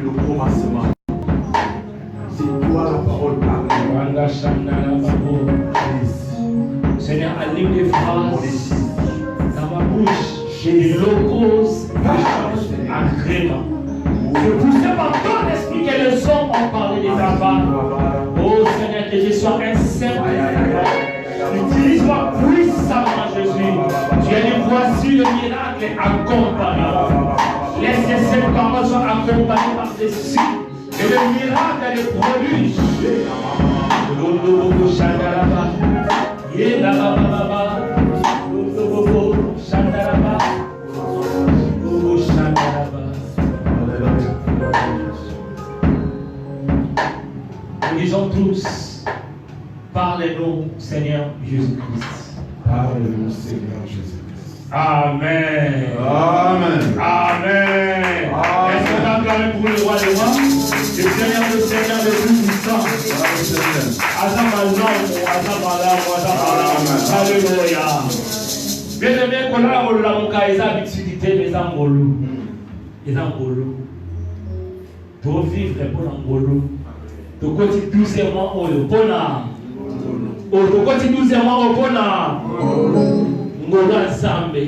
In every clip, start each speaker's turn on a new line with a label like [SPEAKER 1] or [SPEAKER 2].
[SPEAKER 1] le commencement. C'est toi la parole parlée.
[SPEAKER 2] Seigneur, allume des phrases dans ma bouche. J'ai des locaux agréments. Je poussais par ton esprit que le son en parlait des papas. Oh Seigneur, que je sois un saint. Utilise-moi puissamment, Jésus. Tu as dit, voici le miracle accompagné. Laisse que cette parole soit accompagnée par des signes. Et le miracle est produit. Nous disons tous, parlez-nous, Seigneur Jésus-Christ.
[SPEAKER 1] Parlez-nous, Seigneur Jésus-Christ.
[SPEAKER 2] Amen.
[SPEAKER 1] Amen.
[SPEAKER 2] Amen. Est-ce qu'on a acclamé pour le roi des rois, le Seigneur le plus puissant. Alléluia. Bien aimé, qu'on a la monka, ils ont l'utilité, les angolou. Les angolou. Pour vivre pour l'angolou. Tu continues doucement au Yopona. Tu continues doucement au Yopona. Ngola Zambe.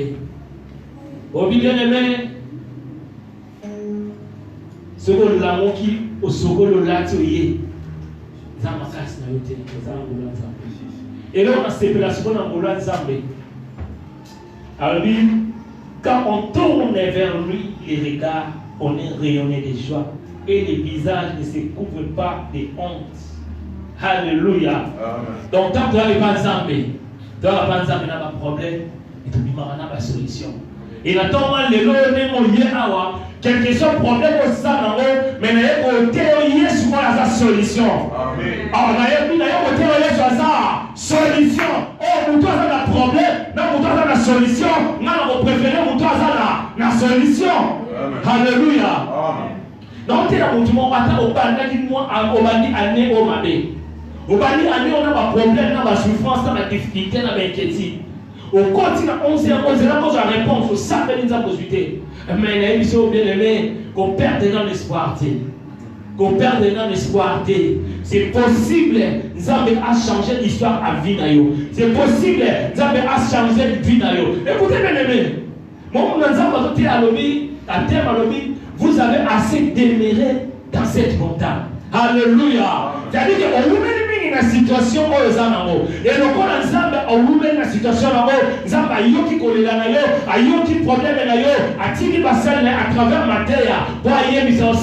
[SPEAKER 2] Au bien aimé, ce que l'amour qui au sogolo latoye. Zamakas na yote, Zangola Zambe. Et là on a séparation dans Ngola Zambe. Alors quand on tourne vers lui les regards, on est rayonné de joie. Et les visages ne se couvrent pas de honte. Alléluia. Amen. Donc, tant que tu n'as pas Zambé, tu n'as pas Zambé, tu n'as pas de problème, et tu n'as pas de solution. Et là, tant que les lois quel que soit le problème au sein de mais il y a souvent la solution. Alors, il y a solution. Oh, nous avons un problème, nous avons la solution. Nous préférons nous avons la solution. Alléluia. Amen. Donc, tu as dit on a un problème, on a une souffrance, on a une difficulté, on a une inquiétude. Au continent, on sait la réponse, on sait que nous avons besoin. Mais il y a une chose bien aimée, qu'on perde dans l'espoir. Qu'on perde dans l'espoir. C'est possible, nous avons à changer l'histoire à vie. C'est possible, nous avons à changer la vie. Écoutez bien aimé, moi, nous avons à l'objet, à terme à l'objet. Vous avez assez demeuré dans cette montagne. Alléluia. C'est-à-dire qu'on vous met dans la situation où vous êtes. Et le corps ensemble, on vous met dans la situation où vous êtes. Il y a qui problème, il y a qui problème, il y a qui à travers ma terre.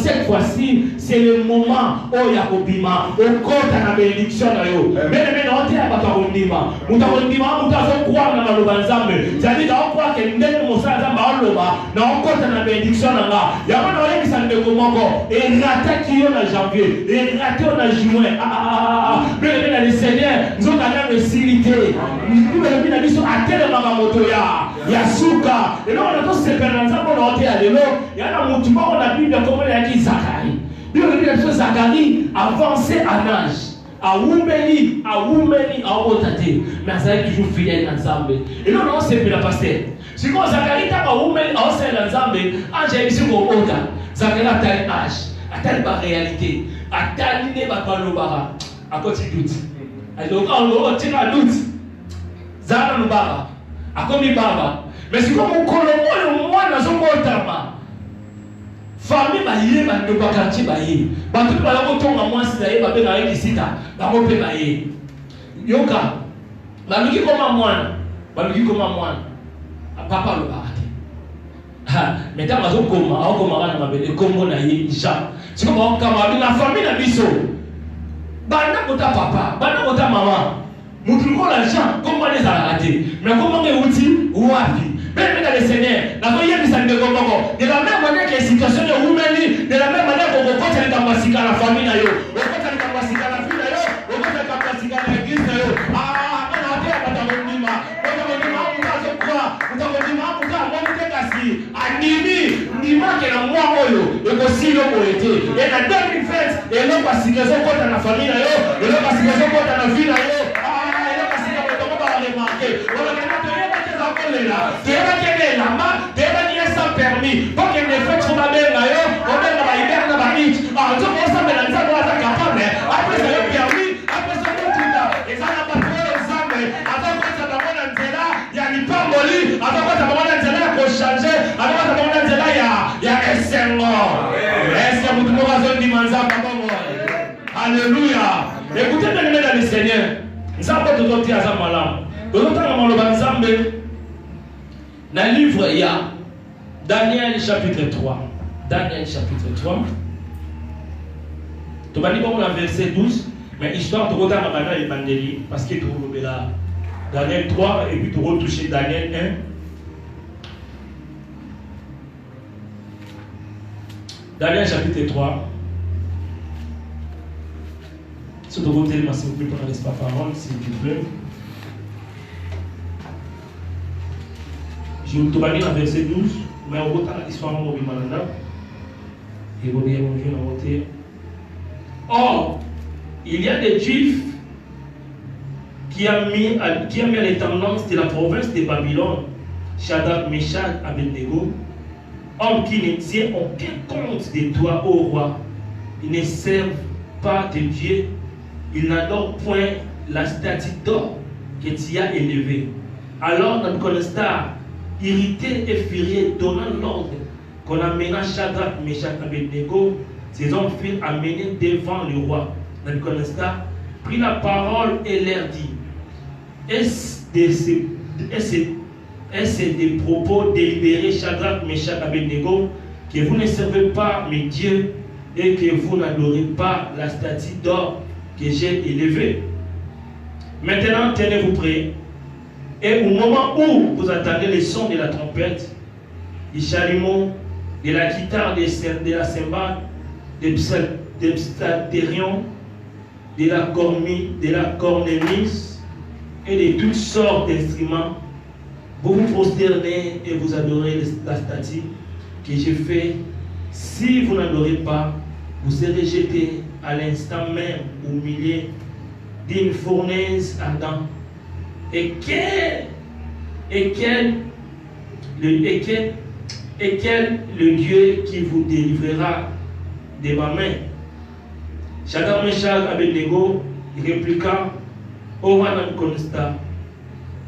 [SPEAKER 2] Cette fois-ci, c'est le moment où il y a Obima, au corps de la bénédiction. Mais on dit à Bataondima, on doit croire dans le ensemble. C'est-à-dire qu'on croit que nous sommes dans le corps de la bénédiction. Il y a un qui s'en fait comment et raté qui est en janvier, et raté en juin. Mais le Seigneur, nous avons la facilité. Nous avons dit à tel moment, il y a Souka. Et là, on a tous ces personnes qui ont été à l'élo. Il y a un mouvement, on a vu comment il y a dit Zacharie. Nous avons dit que Zacharie avancé en âge. À Woumeli, à Otate. Mais ça est toujours fidèle ensemble. Et là, on s'est fait la pasteur. Si vous Zacharie est à Woumeli, on s'est fait ensemble. J'ai ici au Ota. Zacharie a tel âge, a telle réalité, a tel idée, à côté de doute. Donc, on tire à doute. Zara nous baba. A comme baba. Mais si vous colombo, moi, dans son Otama. Famille baye, bande ba quartier baye. Bande ba la moto nga moi si ba be na ekisita. Ba mo pe baye. Yoka. Ba luki koma mwana. Papa lo barate. Ha, mais ta mazo koma, au koma na mabele Congo na ye Jean. Si ko kama la famille na biso. Banda kota papa, banda kota mama. Mutu ko l'argent, comment les a raté. Mais comment les outils wapi. Même dans le Seigneur, la voyelle de de la même manière que les situations de Roumanie, de la même manière qu'on rencontre les capacités à la famille, on rencontre les capacités à la vie, on rencontre les capacités à l'église. Ah, on a fait à Batamondima, Animi, Nima qui est la moi, et aussi le poété. Et la 2020, et l'homme parce qu'ils sont contre la famille, et l'homme parce qu'ils sont contre la vie, et l'homme parce qu'ils sont contre la remarquer. Sans permis, pas qu'il ne fait trop ma mère, on est dans la hiver, Alléluia. Écoutez bien les dans le Seigneur. Nous avons tout autre à Zamalam. Nous avons dans le livre, il y a Daniel chapitre 3. Daniel chapitre 3. Tu vas lire le verset 12. Mais histoire de regarder maintenant les bandeliers. Parce que tu vas là. Daniel 3 et puis tu vas toucher Daniel 1. Daniel chapitre 3. Si vous voulez, s'il vous plaît, pour ne pas parole, s'il vous plaît. Je vous vais lire le verset 12. Mais on va l'histoire de Malanda. Et vous allez voter. Or, il y a des Juifs qui ont mis les tendances de la province de Babylone, Shadrach, Meshach, Abednego, hommes qui ne tiennent aucun compte de toi, ô roi. Ils ne servent pas de Dieu. Ils n'adorent point la statue d'or que tu as élevée. Alors, Nabuchodonosor, irrité et furieux, donnant l'ordre qu'on amena Shadrach, Meshach, Abednego, ces hommes furent amenés devant le roi. Nabuchodonosor prit la parole et leur dit: Est-ce des propos délibérés, Shadrach, Meshach, Abednego, que vous ne servez pas mes dieux et que vous n'adorez pas la statue d'or que j'ai élevée? Maintenant, tenez-vous prêts. Et au moment où vous attendez le son de la trompette, du chalumeau, de la guitare, de la cymbale, des psalterions, de la cornemuse et de toutes sortes d'instruments, vous vous prosternez et vous adorez la statue que j'ai fait. Si vous n'adorez pas, vous serez jeté à l'instant même au milieu d'une fournaise ardente. Et quel le Dieu qui vous délivrera de ma main? Shadrach, Meshach, Abednego répliqua: Ô roi Nabuchodonosor,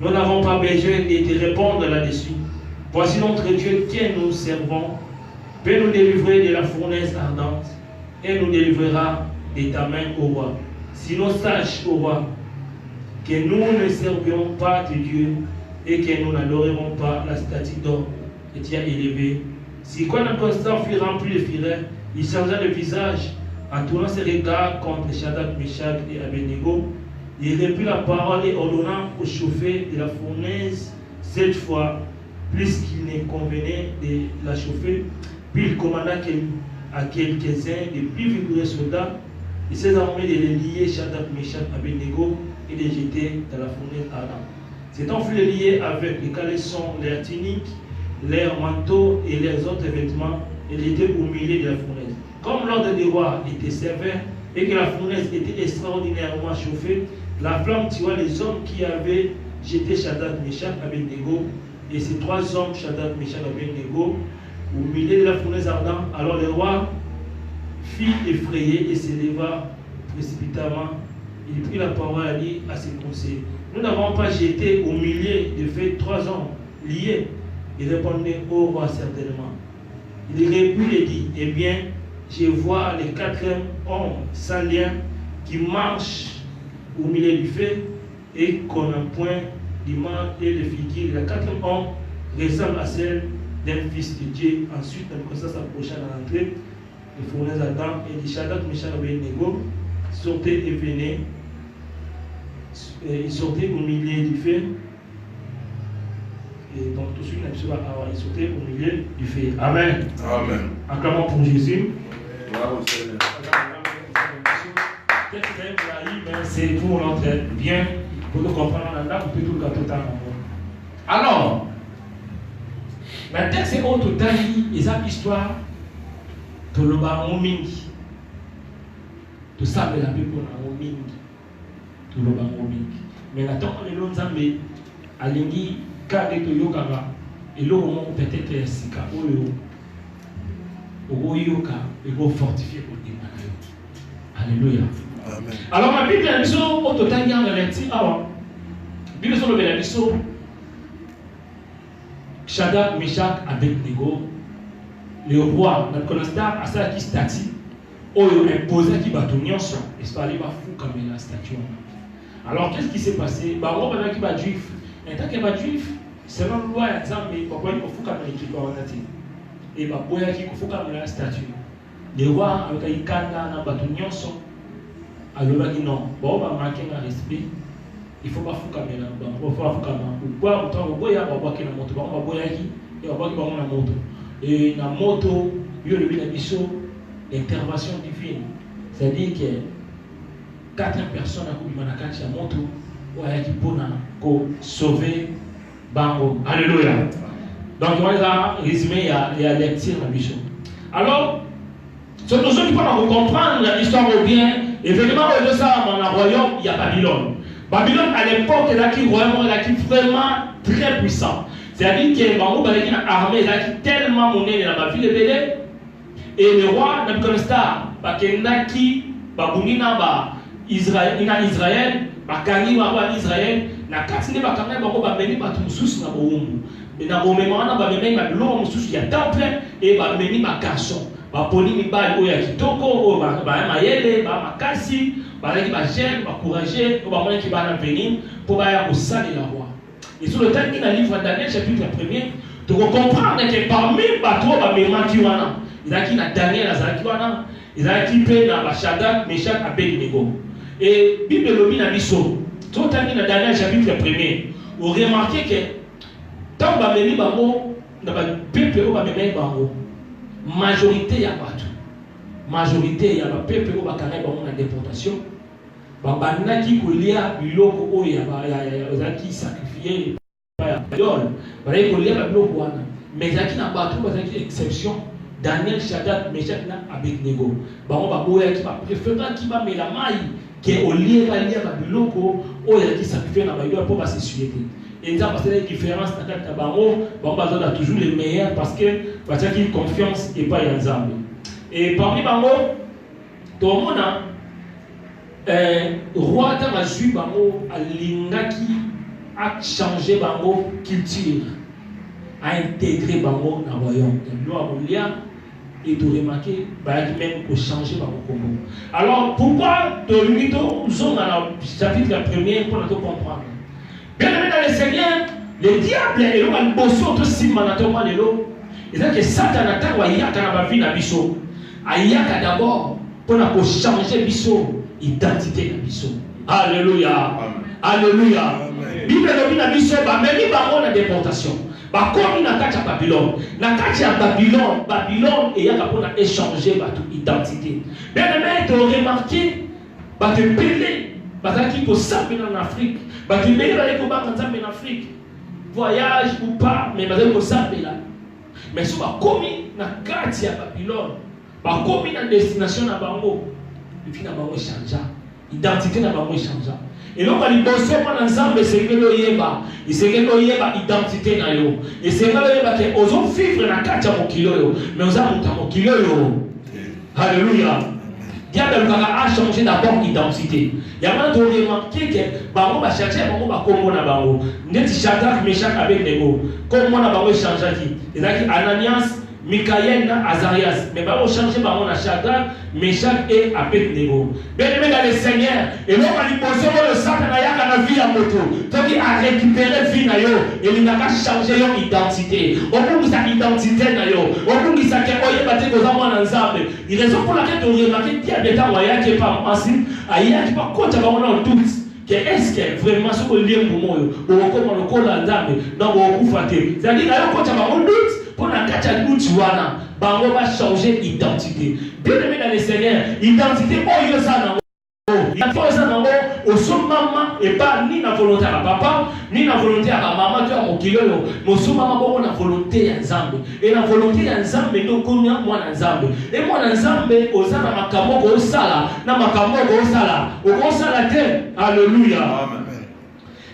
[SPEAKER 2] nous n'avons pas besoin de te répondre là-dessus. Voici notre Dieu que nous servons, peut nous délivrer de la fournaise ardente et nous délivrera de ta main, ô roi. Sinon, sache, ô roi, que nous ne servirons pas de Dieu et que nous n'adorerons pas la statue d'or que tu as élevée. Si quand Nabuchodonosor fut rempli de fureur, il changea de visage en tournant ses regards contre Shadrach, Meshach et Abednego. Il reprit la parole et ordonna au chauffeur de la fournaise cette fois, plus qu'il ne convenait de la chauffer. Puis il commanda à quelques-uns des plus vigoureux soldats et ses armées de les lier Shadrach, Meshach, Abednego et de les jeter dans la fournaise ardente. Ces temps furent liés avec les caleçons, leurs tuniques, leurs manteaux et leurs autres vêtements, et ils étaient au milieu de la fournaise. Comme l'ordre du roi était sévère et que la fournaise était extraordinairement chauffée, la flamme tua les hommes qui avaient jeté Shadrach, Meshach, Abednego, et ces trois hommes, Shadrach, Meshach, Abednego, au milieu de la fournaise ardente. Alors le roi fit effrayé et s'éleva précipitamment. Il prit la parole à dire à ses conseillers: Nous n'avons pas jeté au milieu de fait trois hommes liés. Il répondait: Ô roi, certainement. Il répondit et dit: Eh bien, je vois les quatrième homme sans lien qui marche au milieu du feu et qu'on a point d'image et de figure. Le quatrième homme ressemble à celle d'un fils de Dieu. Ensuite, Nabuchodonosor s'approcha dans l'entrée de fournaise ardente et dit: Shadrach, Meshach, Abednego, sortez et venez. Il sortait au milieu du feu. Et donc tout de suite, il sortait au milieu du feu. Amen.
[SPEAKER 1] Amen.
[SPEAKER 2] Acclamons pour Jésus.
[SPEAKER 1] Bravo Seigneur.
[SPEAKER 2] C'est pour notre bien, pour nous comprendre là, vous pouvez tout le gâteau. Alors, maintenant c'est autre temps, ils ont histoire de l'Obama Mingi. Tout ça, mais la Bible on a Mingi. Tout l'Obama Mingi. Mais maintenant, on est l'homme Zambé, à l'Ingi, Kade to Yokaba, et l'homme peut-être Sika, Oyoka, et go fortifier pour dire Alléluia.
[SPEAKER 1] Amen.
[SPEAKER 2] Alors, ma Bible est au total, il y a un petit avant. Bible est le Bénédiction. Shadrach, Meshach, Abednego, le roi Nabuchodonosor a ça qui statue oyo imposé qui bato nyonso espali ba fuka mais la statue. Alors qu'est-ce qui s'est passé? Ba on ba qui ba juif. En tant que ba juif, selon loi ya Nzambe ba ko fuka mais qui ba wanati. Et ba boya qui fuka mais la statue. Le roi avec ikanda na bato nyonso alobaki non, ba ba manquer na respect. Il faut pas fuka mais la ba faut fuka ma. Pourquoi autant boya ba boya na moto ba boya qui et ba boya ba na moto. Et na moto yo le bina biso l'intervention divine, c'est-à-dire que 4 personnes à Koubima na kati ya moto oya ki pona ko sauver bango. Alléluia. Donc on va résumer ya lecture na biso. Alors ce que nous allons comprendre l'histoire au bien, évidemment au de ça dans le royaume il y a Babylone. Babylone à l'époque est là qui royaume là qui vraiment très puissant. C'est-à-dire que bango balaki na armée là qui tellement monnaie dans la ville belé. Et le roi Nabucodonosor, bakendaki babungina ba Israël, Israël, bakangi ba Israël, na katine bakanga bako ba meni ba mususu na boumbu. Mais na momema na ba meni ba lo mususu ya temple et ba meni ba garçon. Ba poni mi ba oya kitoko o ba mayele, ba makasi, ba laki ba jeune, ba courageux, ba moni ki ba na venir pour ba ya kosali la roi. Et sur le temps qui dans le livre de Daniel chapitre 1er, tu comprendre que parmi ba to ba mema ki wana il a qui na Daniel azalaki wana, il a qui pe na Shadrach, Meshach, Abednego. Et Bible lobi na biso, tout tangi na Daniel chapitre 1er, vous remarquez que tant ba memi bango na ba peuple o ba memi bango, majorité ya bato. Majorité ya ba peuple o ba kanai bango na déportation. Ba banaki kolia biloko o ya ba ya qui sacrifier ba yol. Ba kolia ba biloko wana. Mais zaki na bato ba zaki exception. Daniel, Shadrach, Meshach na Abednego. Bango ba boya ki ba préférant ki ba mela mai ke olie ba lia ba biloko o ya ki sacrifier na ba yolo pour ba se suéter. Et ça parce que la différence na kata bango, bango ba zona toujours les meilleurs parce que ba taki confiance et pas ya Nzambe. Et parmi bango to mona roi ta ba jui bango alingaki a changer bango culture, a intégrer bango na royaume. Loi bolia et de remarquer même pour changer par le combo. Alors pourquoi de lui dans le chapitre 1er pour nous comprendre? Bien aimé dans le Seigneur, le diable est là un bosso entre simanatement les lots. Et c'est que Satan attend wa yaka na ba vie na biso. Ayaka d'abord pour nous changer biso identité na biso. Alléluia. Alléluia. Bible lobi na biso ba memi ba na déportation. Bakomi na kati ya Babylone. Na kati ya Babylone, Babylone et yaka pona échanger ba toute identité. Bien aimé, tu as remarqué ba te pelé, ba ta ki ko sambe en Afrique, ba te pelé ba ko ba nzambe en Afrique. Voyage ou pas, mais ba ko sambe là. Mais so ba komi na kati ya Babylone, ba komi na destination na bango, et puis na bango changea. Identité na bango changea. Et donc, il bosse ensemble, c'est que l'oyeba, il c'est que l'oyeba identité na yo, et c'est que l'oyeba que osons vivre na kacha mokilo, mais osons monter mokilo yo. Alléluia. Diable a changé d'abord l'identité. Il y a même remarqué que bango va chercher bango va comme on a bango. N'eti Shadrach, Meshach avec Nego. Comme on a bango changer qui. Et là qui Ananias, Michael na Azarias. Mais bango changer bango na Shadrach, Meshach et Abednego. Bien aimé dans le Seigneur, et l'homme a dit poser le Satan na yaka na vie à moto. Donc il a récupéré vie na yo et il n'a pas changé son identité. Au bout de sa identité na yo, au bout de sa que oye batté aux amants ensemble. Il raison pour laquelle tu remarques qu'il y a des temps où il y a qui pas ensemble, il y a qui pas compte avant on doute. Que est-ce que vraiment ce que lien pour moi, ou comment le col ensemble, dans vos coups fatés. C'est-à-dire là quand tu vas on doute pour la kacha doute wana, bango va changer identité. Bien aimé dans le Seigneur, identité oyo ça na il faut ça na au son maman et pas ni la volonté à papa ni la volonté à maman tu as mon kilo mais son maman bon la volonté ya Nzambe et la volonté ya Nzambe donc konya mwana Nzambe et mwana Nzambe ozana makambo ko sala na makambo ko sala o sala te. Alléluia. Amen.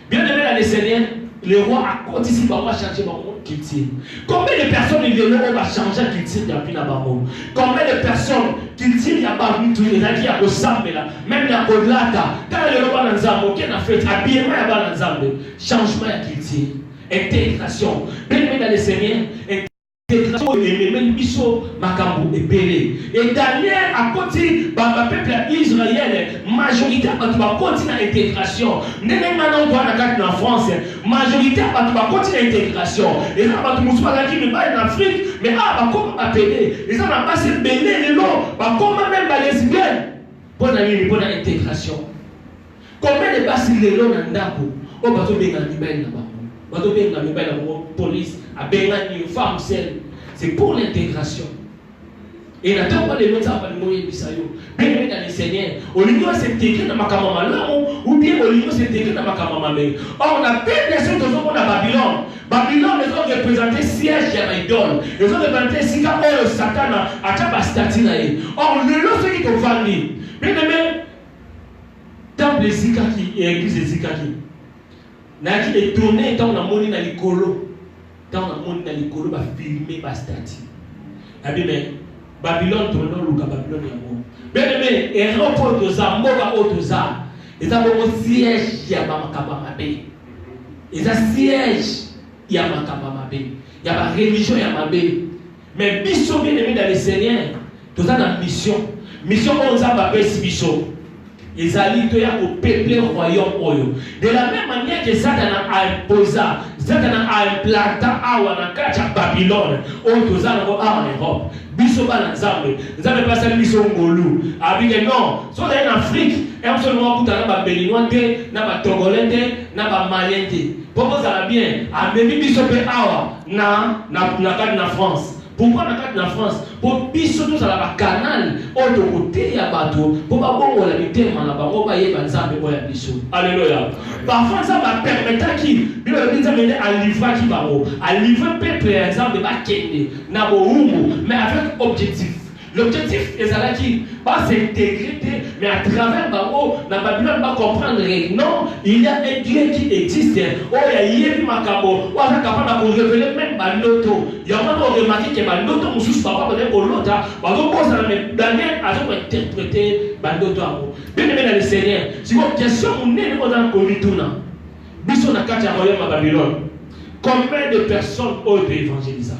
[SPEAKER 2] Bien aimé dans le Seigneur, le roi a continué à changer mon culture. Combien de personnes il viennent on va changer la culture depuis la bamo? Combien de personnes culture il y a pas mis tout les qui a ressemblé là, même il y a Kodlata, quand le roi dans Nzambe, qui a fait habillement dans Nzambe, changement de culture, intégration. Bien aimé dans le Seigneur. intégration et même biso makambo epelé. Et Daniel a côté peuple Israël majorité va continuer l'intégration. Même maintenant on doit en France majorité va continuer l'intégration. Et ça va tout le monde qui ne pas en Afrique mais va comment appeler. Et ça va passer belé les lots va comment même les lesbiennes pour l'intégration. Combien de passes les lots dans Ndako au bateau benga libelle là-bas. Bateau benga libelle la police a benga une femme seule. C'est pour l'intégration. Et n'attends pas les gens à nous bisayo. Bien dans les seigneurs, au lieu de s'intégrer dans ma kamama ou bien au lieu de s'intégrer dans ma kamama. Or on a plein de choses dans la Babylone. Babylone les ont représenté siège de l'idole. Ils ont représenté sika le Satan a taba statue. Or le lot ce qui te vendit. Bien aimé, temple de Zikaki et église de Zikaki. N'a qui est tourné dans la monnaie dans les colos. Dans le monde dans les colos va filmer ma statue. Mais Babylone tourne dans le Babylone yamour. Bien aimé, et repos de ça, moga autoza. Et ça va au siège yamakabamabe. Et ça siège yamakabamabe. Il y a ma religion yamabe. Mais biso bien aimé dans les seigneurs, tout ça dans mission. Mission on ça va faire si biso. Ils allaient au peuple royaume. De la même manière que Satan a imposé, Satan a implanté à Babylone, on tous en Europe. Biso ba nzambe, nzambe pas ça biso ngolu. Avec non, so en Afrique, et on se rend compte na Béninois na ba Togolais na ba Malien. Pour ça va bien, a même biso pe awa na France. Pourquoi dans la France? Pour biso tous à la canal, autre côté ya bateau, pour pas bon la vérité man la bango ba yeba nzambe boya biso. Alléluia. Parfois ça va permettre qui Bible dit ça mener à livrer qui ba mo, à livrer peuple nzambe ba kende na bo humo, mais avec objectif. L'objectif est là qui pas s'intégrer, mais à travers Bango, dans Babylone, va comprendre que non, il y a un Dieu qui existe. Oh, il y a un Makabo, on est capable de révéler même Bandoto. Il y a un moment remarqué que Bandoto, Moussous, papa, peut être au lot, on va poser Daniel à interpréter Bandoto. Bien aimé dans le Seigneur, si vous question, on est dans le Komituna. Bisson a quatre royaumes à Babylone. Combien de personnes ont été évangélisées?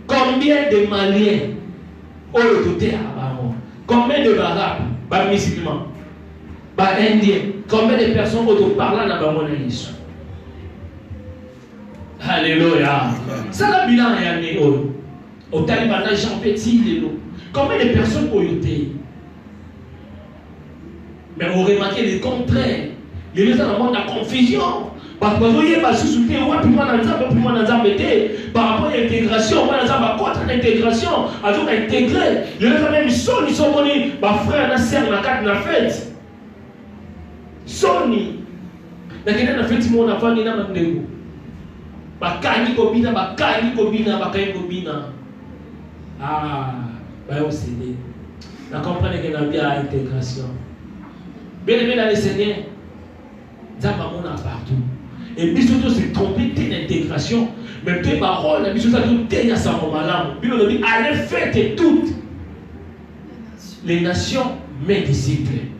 [SPEAKER 2] Combien de Maliens? Combien de Arabes, pas musulmans, pas Indiens, combien de personnes ont parlé dans le monde? Alléluia. Ça la bilan est amené au Taliban, Jean Petit, combien de personnes ont été? Mais on remarque le contraire. Les gens dans le monde de la confusion. Parce que vous voyez, par rapport à l'intégration, contre l'intégration, à intégrer. Les gens même ils sont venus, frère, sœur, na fête. Soni. Na fête, mon enfant, il n'a pas de bakani kobina. Ah, bah aussi. Vous comprenez que nous avons l'intégration. Bien aimé dans les Seigneurs, nous avons partout. Et puis surtout, c'est trompé l'intégration. Mais tes paroles, puis surtout, tout est à sa maman. Bible dit, allez faites toutes les nations, mes disciples.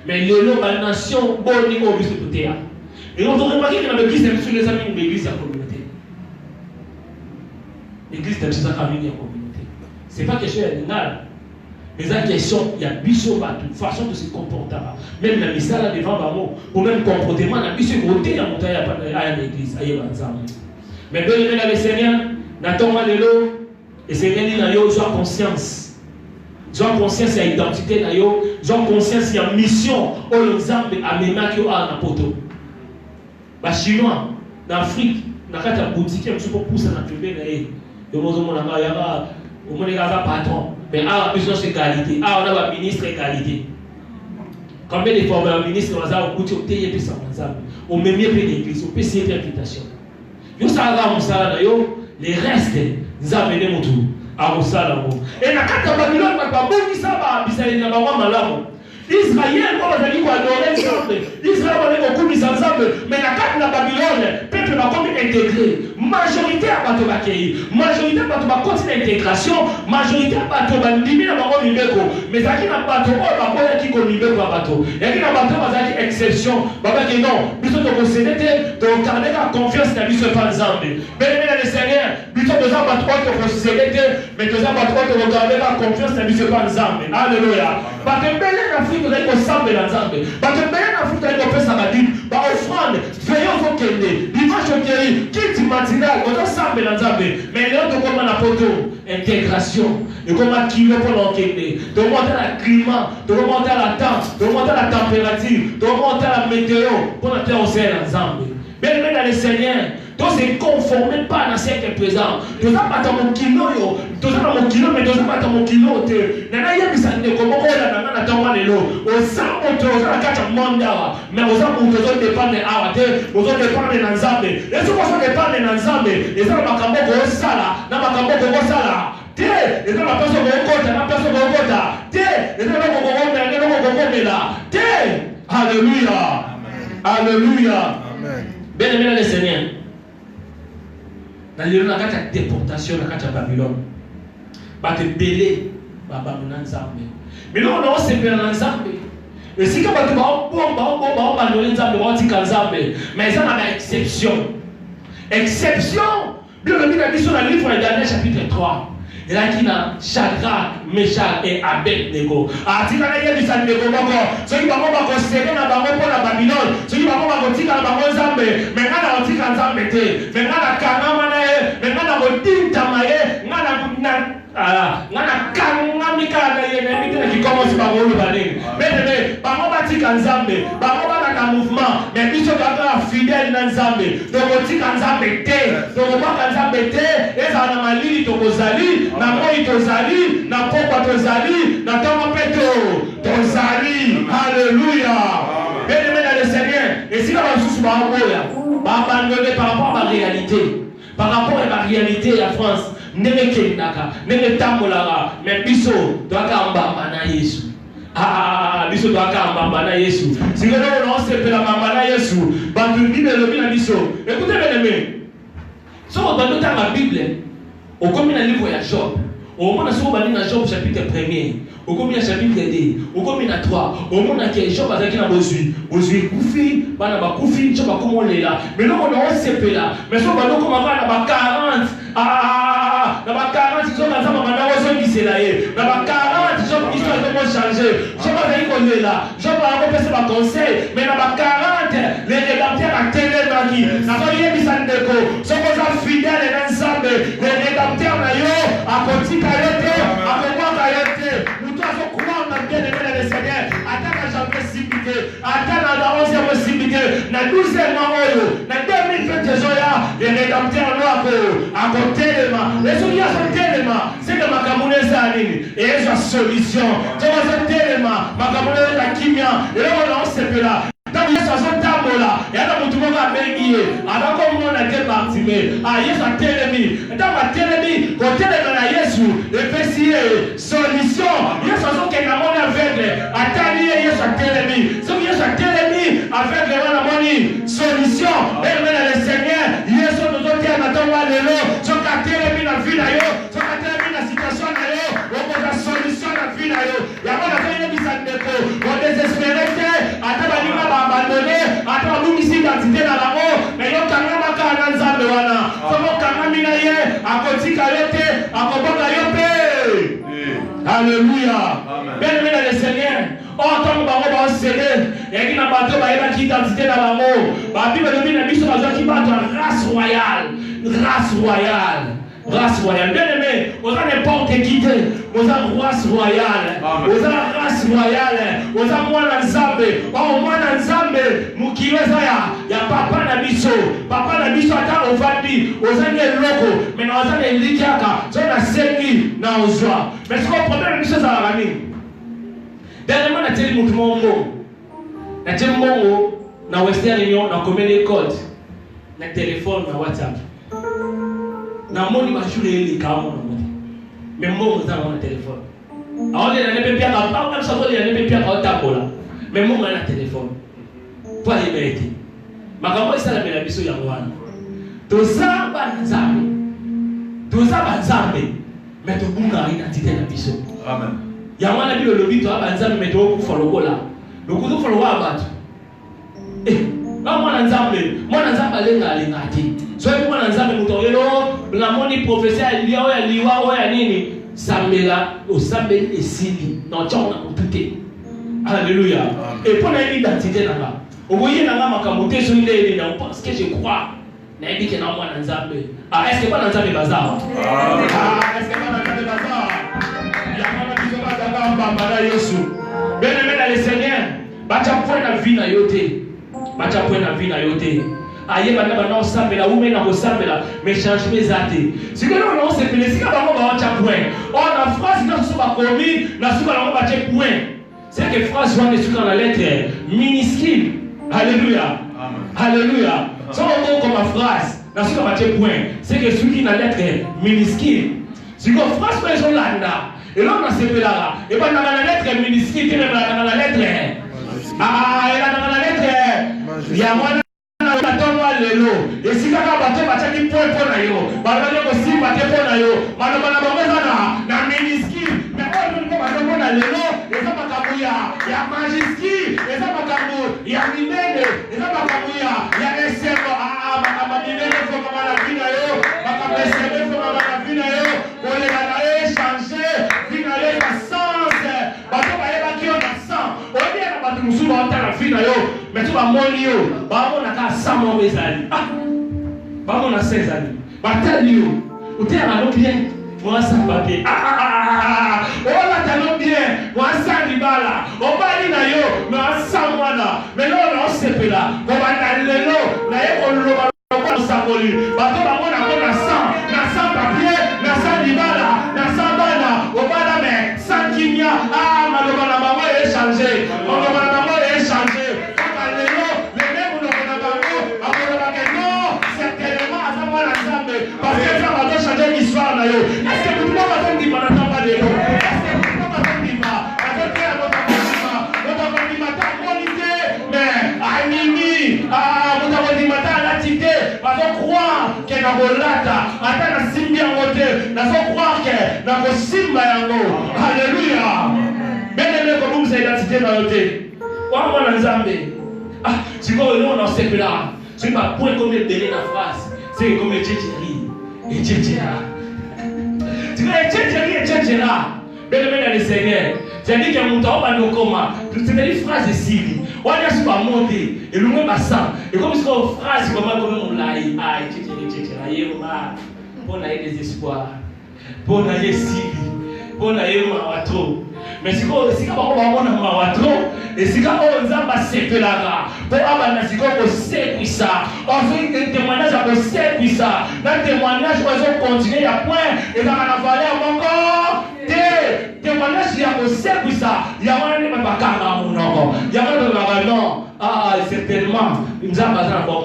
[SPEAKER 2] Mais les nations, bonne niveau, bis de côté. Et on doit remarquer que dans l'église, c'est les amis de l'église, la communauté. L'église, c'est la famille, la communauté. Ce n'est pas question d'animal. Mais la question, il y a biso toute façon de se comporter. Même la mise là devant Bamo, ou même comportement, la biso côté à monter à l'église, à Yebanzam. Mais bien aimé dans le Seigneur, n'attends pas de l'eau, et Seigneur dit dans yo, j'ai conscience. J'ai conscience de l'identité dans yo, j'ai conscience de la mission, où l'exemple à Méma qui a un poto. Les Chinois, en Afrique, dans la boutique, ils sont poussés dans le bébé, et ils ont un patron. Mais ah, besoin d'égalité. Ah, on a un ministre égalité. Combien de fois un ministre on a écouté au pays et puis ça on met mieux que l'église, on peut essayer d'invitation. Yo ça va ça les restes nous amener mon tour à ça et la carte de Babylone pas bon qui ça va bisaï na ba malamu. Israël on va dire quoi adorer ensemble. Israël on est beaucoup mis ensemble mais la carte de Babylone peuple va comme intégré. Majorité à bato bakei, majorité à bato ba continuer l'intégration, majorité à bato ba limiter na ba mibeko mais ezalaki na bato oyo baboyaki komibeko ya bato yaki na bato oyo bazalaki exception babaki non biso tokosede te tokardeka confiance na biso epa nzambe bien-aimé dans le Seigneur biso toza bato oyo tokosede te mais toza bato oyo tokokardeka confiance na biso epa nzambe alleluya bato ebele na afrika tozali kosambela nzambe bato ebele na afrika tozali kopesa badime baofrande veille ozokende dimanche okei kiti matinal ozosambela nzambe mais leo tokoma na poto intégration ekoma kilo mpona okende tomonta na climat tokomonta la temps tokomonta la température tokomonta la météo mpona te osala nzambe bien-aimé dans le Seigneur to se conformer pas na siècle présent toza bata mokilo yo toza na mokilo mais toza bata mokilo te nana yebisa ndeko moko oyo na nga na ntango lelo oza moto oza na kati ya monde awa mais oza moto ozodépendre awa te ozodépendre na nzambe esoki ozodépendre na nzambe eza na makambo okosala na makambo okosala te eza na place okokota na place okokota te eza na okokomela nde okokomela te alléluia alléluia bien-aimé dans le Seigneur na lelo na kati ya déportation na kati ya Babylone bato ebele babandona nzambe biloko na osepela na nzambe esika bato baobandole nzambe baotika nzambe mais eza na baexception exception biolobi na biso na livre ya Daniel chapitre 3 elaki na Shadrach, Meshach et Abednego atikala yebisa ndeko moko soki bango bakosede na bango mpo na Babylone soki bango bakotika na bango nzambe me nga na kotika nzambe te me nga na kangama na ye me nga na kodintama ye nga na kangami kaka na ye nayebi te na kikomosi bango oyo banini betebe bango batika nzambe bango bana na mouvement me biso kaka fidèle na nzambe tokotika nzambe te tokobwaka nzambe te ezala na malili tokozali na moi tozali na pokwa tozali na ntango mpe tozali alleluya bien-aimé dans le Seigneur esika basusu baoboya babandone par rapport à ma réalité par rapport à ma réalité ya France ndenge kendaka ndenge tambolaka mais biso toaka mbamba na Yesu biso toaka mbamba na Yesu sikoyo naosepela mbamba na Yesu bato bibelobi na biso écoutez bien-aimé soko bandotanga Bible okomi na livre ya Job omona soko bandi na Job chapitre 1er okomi na chapitre 2 okomi na 3 omona ke Job azalaki na bozwi kufi bana bakufi Job akomolela meloko na osepela mais soko bandokoma bana ba 40 na ba 40 Job azama bana ozongisela ye na ba 40 Job histoire comment changer Job azali kolela Job akopesa ba conseil mais na ba 40 les rédempteurs a telemaki na ko yebisa ndeko soko za fidèle na nzambe les rédempteurs na yo akotika yo te akobwaka yo te mutu azokuwa na bien-aimé dans le Seigneur ataka jamais simité ataka na 11e simité na 12e mois oyo na 2020 zoya les rédempteurs no akotelema esoki azotelema seke makambo eza nini ezwa solution soki azotelema makambo eza kimia eloko na osepela ntango Yesu azotambola yana motu moko abengi ye abakomona te Bartime Yesu atelemi ntango atelemi kotelema na Yesu epesi ye solution Yesu azokenda moni aveugle atali ye Yesu atelemi soki Yesu atelemi aveugle wana moni solution bien-aimé dans le Seigneur Yesu tozotia na ntongo ya lelo soki atelemi na vi na yo soki atelemi na situation na yo okoza solution na vi na yo yango nazoyebisa ndeko odesespere te ata baninga baabandone ata babungisi identité na bango me yo kangama kaka na nzambe wana soki okangami na ye akotika yo te akoboka yo mpe alléluia bien-aimé dans le Seigneur ntango bango baosede yaki na bato bayebaki identité na bango babible elobi na biso bazwaki bato ya race royale bien-aimé oza n'importe qui te oza race royale oza race royale oza mwana nzambe mwana nzambe mokili eza ya papa na biso ata ovandi ozangi eloko me na oza na elikiaka soki nasengi na ozwa mais siko problème biso ezalaka nini dernièrement natieli motu mongo natieli mbongo na Western Union na commune code na telefone na WhatsApp na moni bajule eleka mona moni mais mbongo za na telefone aone na nepe pia ka sababu ya nepe pia ka otambola mais mbongo na telefone kwa ibeti makambo isala mela biso ya wana tozamba nzambe mais tobunga ina tite na biso amen Il y a un le lobby, tu as un zam, mais tu as un follow là. Le coup de follow à battre. Eh, moi, un zam, allez, soit moi, un zam, la monnaie professeur, il y a liwa, nini, Sambela, au Sambel et Sili, non, tu as tout. Alléluia. Et pour l'identité là-bas, vous voyez là-bas, ma camoté sur l'idée, parce que je crois. Est-ce que pas dans le bazar? Est-ce que pas dans le bazar? Il y a pas de chose à bien aimé dans le Seigneur, bacha point na vie na yote. Bacha point na vie na yote. Aïe, bana bana on sambela ou mena on sambela, mais change mes athées. Si que non c'est que si ka bango ba bacha point. On a phrase na so ba commis, na so ba bango bacha point. C'est que phrase joint sur dans la lettre minuscule. Alléluia. Alléluia. Ça on comme ma phrase. Dans ce qu'on va dire point, c'est que celui qui n'a lettre minuscule. Si qu'on phrase pour les gens là, et là on a ce là, et pas dans la lettre minuscule, qui est dans la lettre. Ah, et là dans la lettre, il y a moi et si quand on va faire un point pour nayo, on va dire aussi battre pour nayo, on va faire na minuscule, mais on va faire na lelo, et ça va kabuya, il y a majuscule, et ça va kabu, il y a minene, et ça va kabuya, il y a SMO, ah, minene faut que la vie nayo, ma SMO faut que la vie nayo, pour les aller changer, finaler la sens, parce que va qui on a sang, on dit à la battu souvent dans la vie nayo, mais tu vas mourir, bah on a qu'à 100 mois mes amis. Bah on a 16 années. Bah t'as dit où t'es à l'eau bien. Moi ça papier. Oh là t'as l'eau bien. Moi ça libala. On va dire yo, mais à 100 mois là. Mais là on a CP là. On va aller là. Là on le va ça volu. Bah toi on a 100. Na 100 papier, na 100 libala, na 100 bana. On va là mais 100 kinya. Ah malheureusement la maman est changée. On va la maman est changée. Parce que ça va changer l'histoire. Est-ce que tout le monde va dire que ça va de l'eau? Est-ce que tout le monde va dire que mais animi, croire que na bolata, ata na simbi yango, na croire que na ko simba yango. Alléluia. Bien-aimé comme vous identité dans yote. Wa mwana nzambe. Ah, si vous on en sait là. C'est pas point comme le délai la phrase. C'est comme le tchétchéri. Et tchétchéra. Tu vois, tchétchéri et tchétchéra. Bien-aimé dans le Seigneur. C'est-à-dire qu'il y a mon temps, c'est des phrases de Siri. On a su pas monter. Et le monde ça. Et comme c'est une phrase, comment on l'a dit. Ah, tchétchéri. Pour n'a des espoirs. Pour n'a des Siri. Pour n'a pas trop. Mais si on va trop, et si on va se là, pour avoir si on sait ça, on fait un témoignage à sait ça, dans témoignage on va continuer à point et dans la valeur encore. Témoignage il y a sait ça, il y a un même pas car non, il y a un non. Ah, certainement, nous avons besoin de bon.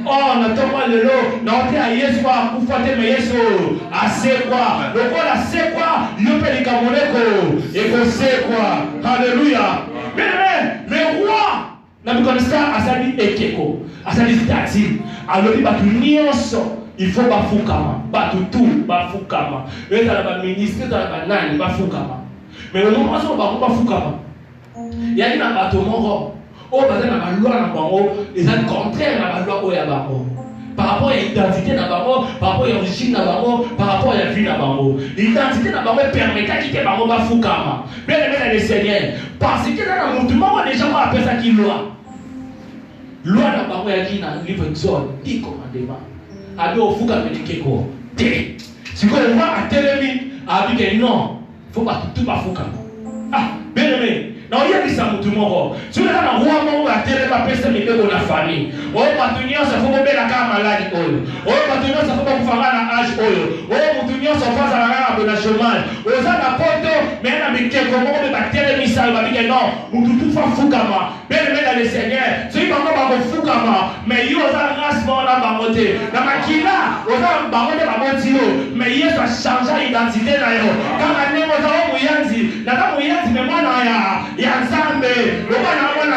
[SPEAKER 2] Oh, on attend pas le lot. Non, on a Yesu quoi, vous faites mais Yesu. Ah, c'est quoi? Le quoi là, c'est quoi? Il peut les camoneko. Et que c'est quoi? Alléluia. Mais le roi, n'a pas connaissé ça, à sa vie ekeko, à sa vie tati. Alors il va tout nianso. Il faut pas fukama, pas tout, pas fukama. Mais dans la ministre, dans la banane, pas fukama. Mais le moment où on va pas fukama, il y a une abattement. Oh, parce que la loi n'a pas les est contraire à la loi où il y a par rapport à l'identité n'a pas par rapport à l'origine n'a pas par rapport à la vie n'a pas l'identité n'a pas permet à quitter par rapport à Fukama. Bien aimé dans le Seigneur, parce que dans le mouvement, les gens appellent ça qui loi. Loi n'a pas qui dans le livre Exode, 10 commandements. Avec au Fukama de Keko. Si vous voyez à Télémi, avec non, il ne faut pas tout pas Fukama. Ah, bien aimé. Non, il y a des gens qui sont si vous avez un roi, vous avez un personne qui est dans la famille. Oh, Matunio, ça faut que la carte malade. Oh, Matunio, ça faut que vous fassiez un âge. Oh, Matunio, ça faut que vous fassiez un chômage. Oh, ça n'a pas de mais on a mis quelques mots de bactéries, mais ça va dire non. Vous tout faire Fukama. Bien aimé dans le Seigneur. Ceux qui vont faire Fukama, mais ils ont un rassemblement dans la montée. Dans ma kila, ils ont un baron de la montée. Mais ils ont changé l'identité. Quand on est dans la Mouyanzi, mais moi, il y a Nzambe, le roi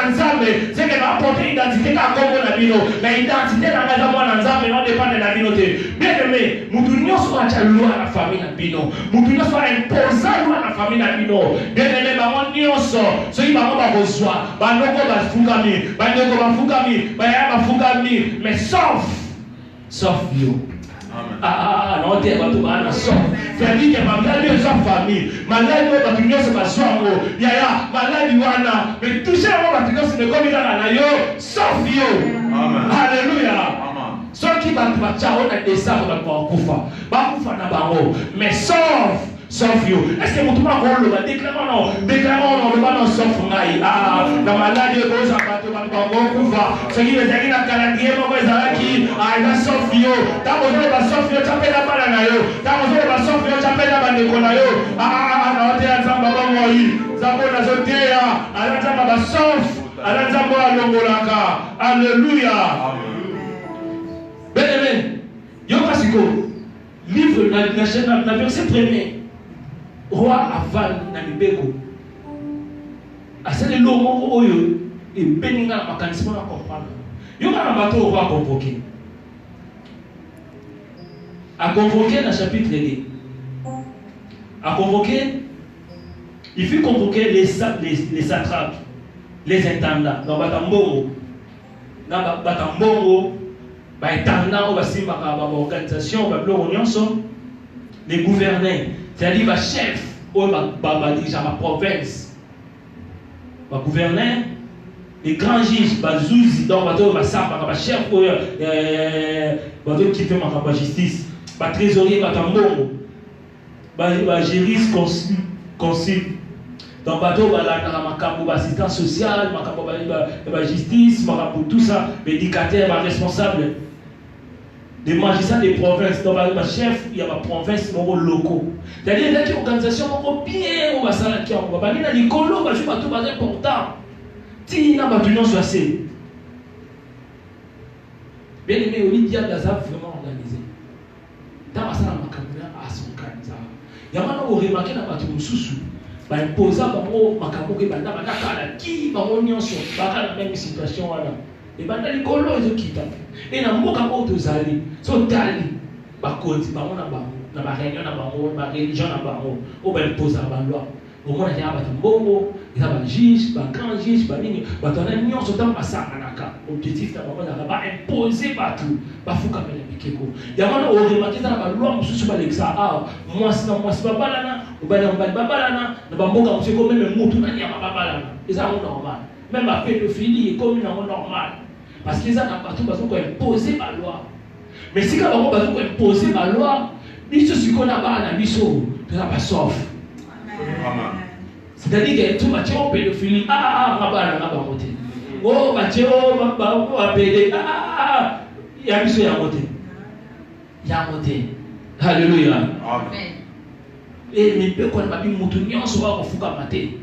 [SPEAKER 2] Nzambe, c'est qu'elle va apporter l'identité comme la bino. Mais l'identité dans la Nzambe non dépend de la binoté. Bien aimé, nous tous soit la loi à la famille à Bino. Moutouno soit imposé la loi à la famille à Bino. Bien aimé, maman nyonso. Ce qui maman va recevoir. Banoko va fukami. Banoko va fukami. Baya va fukami. Mais sauf yo. Non, tu es pas tout mal, sauf. C'est-à-dire que malade de sa famille, malade de votre union, c'est pas soi, yaya, malade wana, mais toucher votre union, c'est comme il y a yo, sauf yo. Alléluia. Ceux qui vont te des sables dans Kufa na bango, mais sauf yo. Est-ce que mon tour va déclarons non, le ballon sauf ngai. La maladie de cause à battre dans Kufa. Ce qui veut dire que la calendrier, mon ezalaki, il sauf yo. Tant que va sauf yo, tu la balle na yo. Tant que va sauf yo, tu la bande ko na yo. Non, tu as zamba moi. Zamba na zotea, ala zamba ba sauf, ala zamba longolaka. Alléluia. Bien aimé, Yokasiko, livre la verset premier, roi Avan Namibeko. À ce moment où il béninga la mécanisme à comprendre. Yoka na bateau roi convoqué. À convoquer dans le chapitre 2. À convoquer, il faut convoquer les satrapes, les intendants, dans Batambongo. Dans Batambongo, les gouverneurs, c'est-à-dire les chefs, déjà ma province, les gouverneurs, les grands juges, les zouzi, les chefs qui fait ma justice, les trésoriers, les géris consul. Donc, l'assistance sociale, la justice, tout ça, l'éducateur, les responsables, les magistrats des provinces, donc le chef, il y a ma province, mon locaux. C'est-à-dire qu'il y a une organisation bien, on va s'arrêter, on va aller dans les colos, on va jouer tout important. Si on va tout le assez. Bien aimé, on dit a vraiment organisé. Dans la salle, on va son organisation. Il y a maintenant, on remarque dans la sous ba imposa bango makambo ke banda kala ki bango nyonso baka na même situation wana et banda likolo ezokita et na mboka ko tozali so tali bakoti bango na ba réunion na bango ba religion na bango o ba imposa ba loi au moins il y a ba mbongo il y a ba juge ba grand juge ba nini ba tona nyonso tam pasanga naka objectif na bango na ba imposer partout ba fuka mele bikeko ya wana o remarquer na ba loi mususu ba lexa moi si ba balana babalana na bamboka monsieur comme même mutu na nyama babalana eza normal même la pédophilie est comme normal parce qu'ils ont partout bazo ko imposer la loi mais si ka bango bazo ko imposer la loi biso sikona bana biso tena ba sauf c'est-à-dire que tout matio pédophilie mabana na bango te oh matio ba pédé ya biso ya moté alléluia amen. Et mais peu qu'on m'a dit moutonnion soit au fouka maté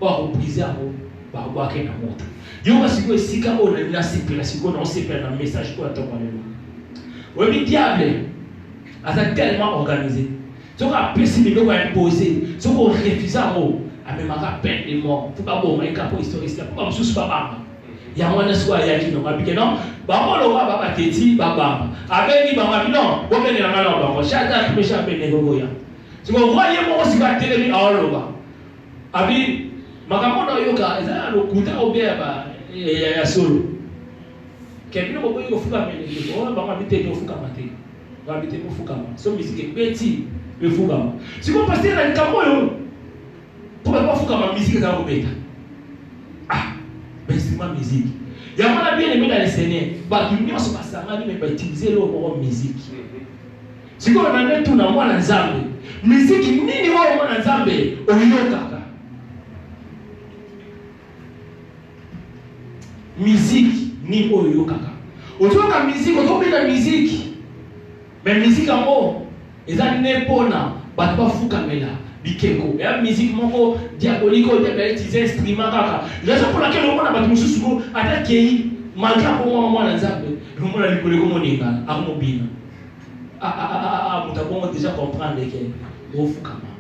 [SPEAKER 2] ou au briser au ba na moto yo ba siko sika o na sipela siko na sipela na message ko atoma lelo oui diable asa tellement organisé so ka pesi ni ko imposer so ko refuser mo amemaka peine de mort faut pas bon mais capo historique pour comme sous papa ya mwana soit ya kino mabike non ba molo ba teti ba avec ba non bo mene na ngalo ba chata tumesha pene gogo ya. Si vous voyez mon sika télé à Oloba, abi makamona yoka eza lo kuta obeba ya solo. Kebino bobo yoko fuka mele ko ba mabite ko fuka mate. Ba mabite ko fuka ma. So musique beti be fuka ma. Si vous passez dans le camoyo, pour pas fuka ma musique za robeta. Ben c'est ma musique. Ya mona bien aimé dans les Seigneur, ba dunyo so basanga ni me ba utiliser le mot musique. Si vous avez tout dans moi nzambe, musique nini wao mwana nzambe oyokaka. Musique ni oyokaka. Otoka musique, otobina musique. Mais musique amo eza nepona bato bafuka mela bikeko. Ya musique moko diabolique o de utiliser instrument kaka. Raison pour laquelle on a bato mususu ko attaquer malgré ko mwana nzambe, on a likole ko moninga akomobina. Nous avons déjà compris que au Fukama,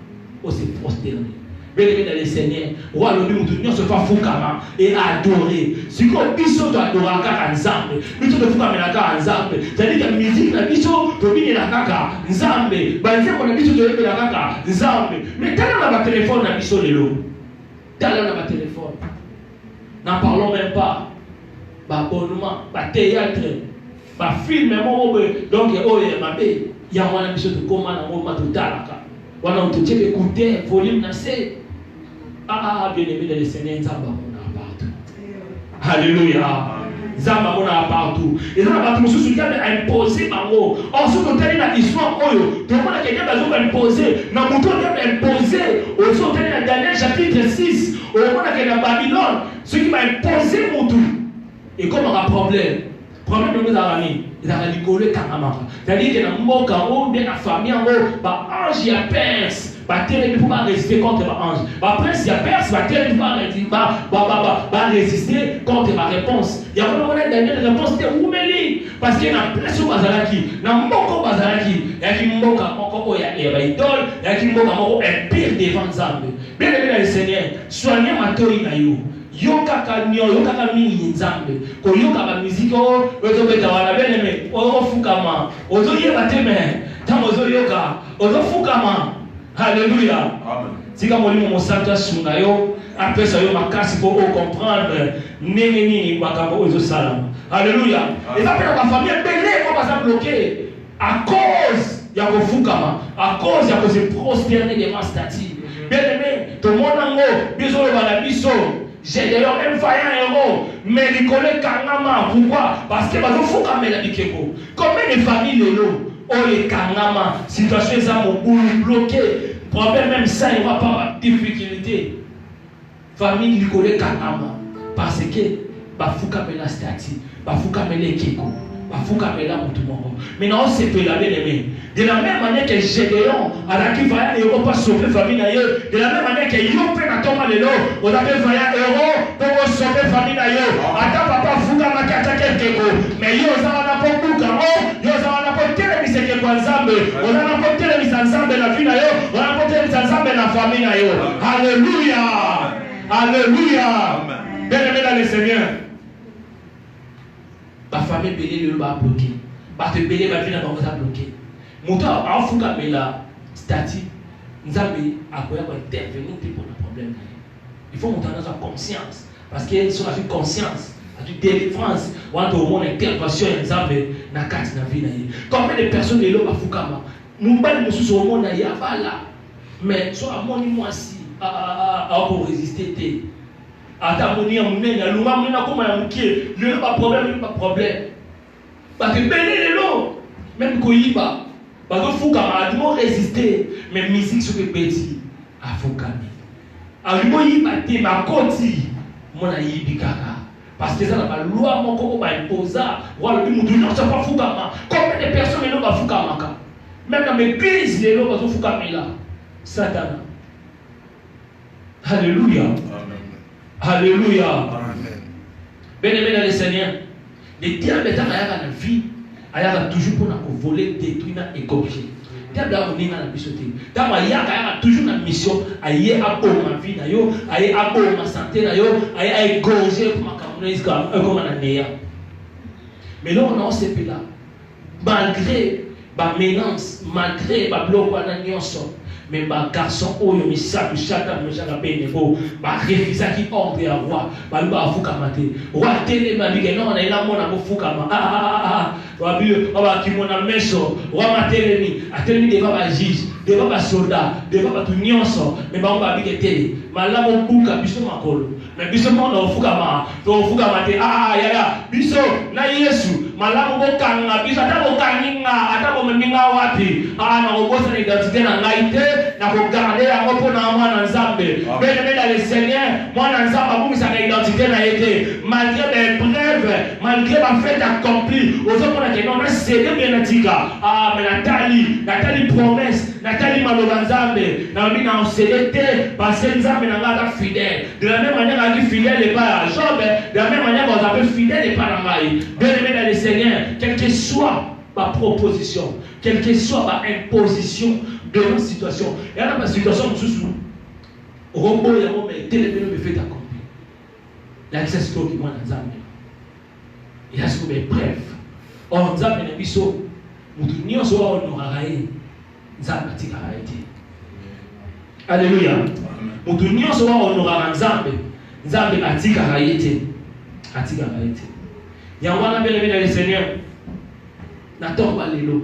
[SPEAKER 2] au se prosterner. Bien-aimé dans le Seigneur, roi le nous se fait fukama et adorer. Si qu'on biso doit adorer kaka nzambe, biso de fukama na kaka nzambe. C'est-à-dire que musique na biso to bini na kaka nzambe. Banze ko na biso to yebe na kaka nzambe. Mais tala na ba téléphone na biso lelo. Tala na ba téléphone. N'en parlons même pas. Ba abonnement, ba théâtre, ba film donc oh ma bé, il y a moi biso de comment na moment total ka. Wana on te écouter volume na c'est bien-aimé dans le Seigneur, Nzamba mona partout. Alléluia. Nzamba mona partout. Et ça va tout ce qui a imposé bango. En ce que tu as l'histoire oyo, tout le monde a quelqu'un besoin d'imposer. Na mouton a imposé. Au son dans Daniel chapitre 6, au moment que dans Babylone, ce qui m'a imposé mouton. Et comme on a problème de nous amis, ils ont rigolé carrément. C'est-à-dire que dans mon cas, bien la famille en haut, bah ange y a perse. Il ne faut pas résister contre l'ange. Prince, il y a personne, il ne faut pas résister contre ma réponse. Il y a une dernière réponse, c'était Oumeli. Parce qu'il y a une place au Bazaraki. Dans mon Bazaraki, il y a qui moka, il y a une idole, il y a qui moka, un pire devant Zambé. Bien aimé dans le Seigneur, soignez ma théorie naïo. Yoka mini nzambe ko yoka ba musique o ozo beta wala bien aimé o fukama ozo yeba teme tamo ozo yoka ozo fukama. Alléluia. Amen. Si comme on mon santo sunga yo après ça yo makasi pour comprendre nini bakabo ozo salam. Alléluia. Et ça peut la famille belé on va ça bloquer à cause ya ko fukama, à cause ya ko se prosterner devant statue. Bien aimé, tout le monde en haut, biso le bala biso. J'ai d'ailleurs un vaillant héros, mais il connaît Kangama. Pourquoi? Parce que il faut quand même la Bikeko. Combien de familles lelo, oh les Kangama, situation ça mon bloqué, problème même ça, il n'y aura pas de difficulté. Famille il connaît Kangama, parce que Bafouka me la statue, Bafouka me les Keko, Bafouka me la Moutoumoro. Maintenant on s'est fait la bien-aimée. De la même manière que Gédéon, à la qui vaillant héros pas sauver famille d'ailleurs, de la même manière que Yopé n'a pas de l'eau, on a fait vaillant héros pour sauver famille d'ailleurs. Attends papa Fouga Makata quelque chose, mais yo ça va pas beaucoup car yo ça va pas téléviser que quoi ensemble, on a pas téléviser ensemble la vie d'ailleurs, on a pas téléviser ensemble la famille d'ailleurs. Alléluia, alléluia. Bien-aimé dans le Seigneur, ma famille bénie le va bloquer, ma te bénie ma vie n'a pas bloqué. Mouton a fouka mais la statue, nous avons intervenir pour le problème. Il faut monter dans sa conscience. Parce que si on a une conscience, on a une délivrance, on a une intervention, nous avons une carte dans la vie. Combien de personnes de l'homme à Fukama? Nous ne sommes pas au monde, mais soit à mon moi si, pour résister. Attends, mon nom, le pas problème, pas problème. Parce que béné l'eau, même Koyiba. Parce que Fukama a résister, mais musique sur le petit à Fukami. Alors, il m'a dit, ma côté, mon aïe kaka. Parce que ça n'a pas loi, mon coco va imposer. Voilà, il m'a dit, non, c'est pas Fukama. Combien de personnes ne pas Fukama? Même dans mes églises, les gens sont Fukami là. Satan. Alléluia. Alléluia. Amen. Bien-aimé dans le Seigneur, les diables dans la vie. Il y a toujours pour nous voler, détruire et égorger. Il y a toujours une mission à y avoir ma vie, à y avoir ma santé, à égorger pour ma communauté comme un néant. Mais là, on a ce pays là. Malgré ma menace, malgré ma bloc, mais ma garçon, oh, il me sape, chata, me chata, bénévo, ma refisa qui ordre à roi, ma loi à Foukamate. Roi télé, ma vie, non, on est là, mon amour Foukama. Roi, qui mon amesso, roi, ma télé, à télé, devant ma juge, devant ma soldat, devant ma tout nyonso, mais ma va bien télé. Ma lame au bouca, biso ma colo. Mais biso mon Foukama, Foukamate, ya, biso, na yesu, ma lame au kanga, biso, atabo kaninga, atabo meminga wapi, na obosa na identité na ngaite. Na regarder à repos dans moi dans Zambé. Bien-aimé dans le Seigneur, moi dans Zambé, vous savez l'identité n'a été. Malgré mes brèves, malgré ma fête accomplie, aux autres, on a dit non, mais c'est bien Natika. Mais Nathalie promesse, Nathalie Maloban Zambé, n'a on s'est parce que Zambé n'a pas fidèle. De la même manière, on a dit fidèle et pas à Job. De la même manière, on a dit fidèle et pas à Maï. Bien-aimé dans le Seigneur, quelle que soit ma proposition, quelle que soit ma imposition, devant la situation. Et là, la situation, Rombo ya mo mais téléphone me fait accomplir. L'accès to qui moi dans Zambie. Il a ce que bref. On Zambie na biso mutu nyonso wa honorara ye. Nzambe atika haiti. Alléluia. Mutu nyonso wa honorara Nzambe. Nzambe atika haiti. Atika haiti. Ya wana bele le Seigneur. Na tomba lelo.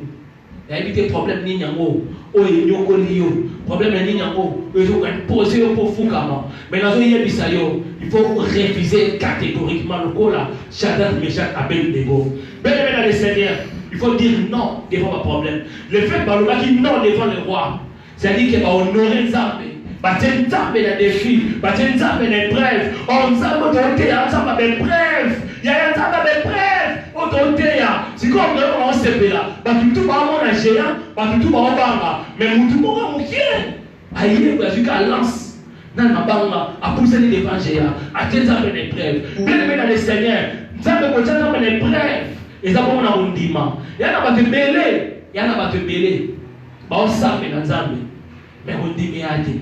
[SPEAKER 2] Ya éviter problème ni nyango. O nyoko liyo. Problème ni nyango. Il faut poser pour fukama. Mais dans il faut réviser catégoriquement le cola. Shadrach, Meshach, Abednego. Bien le Seigneur. Il faut dire non devant le problème. Le fait que dit non devant le roi, c'est-à-dire qu'il va honorer Nzambe. Batin Nzambe na défi, batin Nzambe na épreuve. On Nzambe autorité, Nzambe na épreuve. Il y a Nzambe na épreuve. Autorité, c'est comme on se fait là. Batutu ba mon géant, batutu ba obanga. Mais mutu mo mukien. Aïe, parce qu'à lance. Nan mabanga, a poussé devant géant. A tel Nzambe na épreuve. Bien dans le Seigneur. Nzambe ko Nzambe na épreuve. Et ça, on a un dimanche. Il y en a pas de mêlée. Il y en a pas de mêlée. On s'appelle dans Nzambe. Mais on dit, mais allez.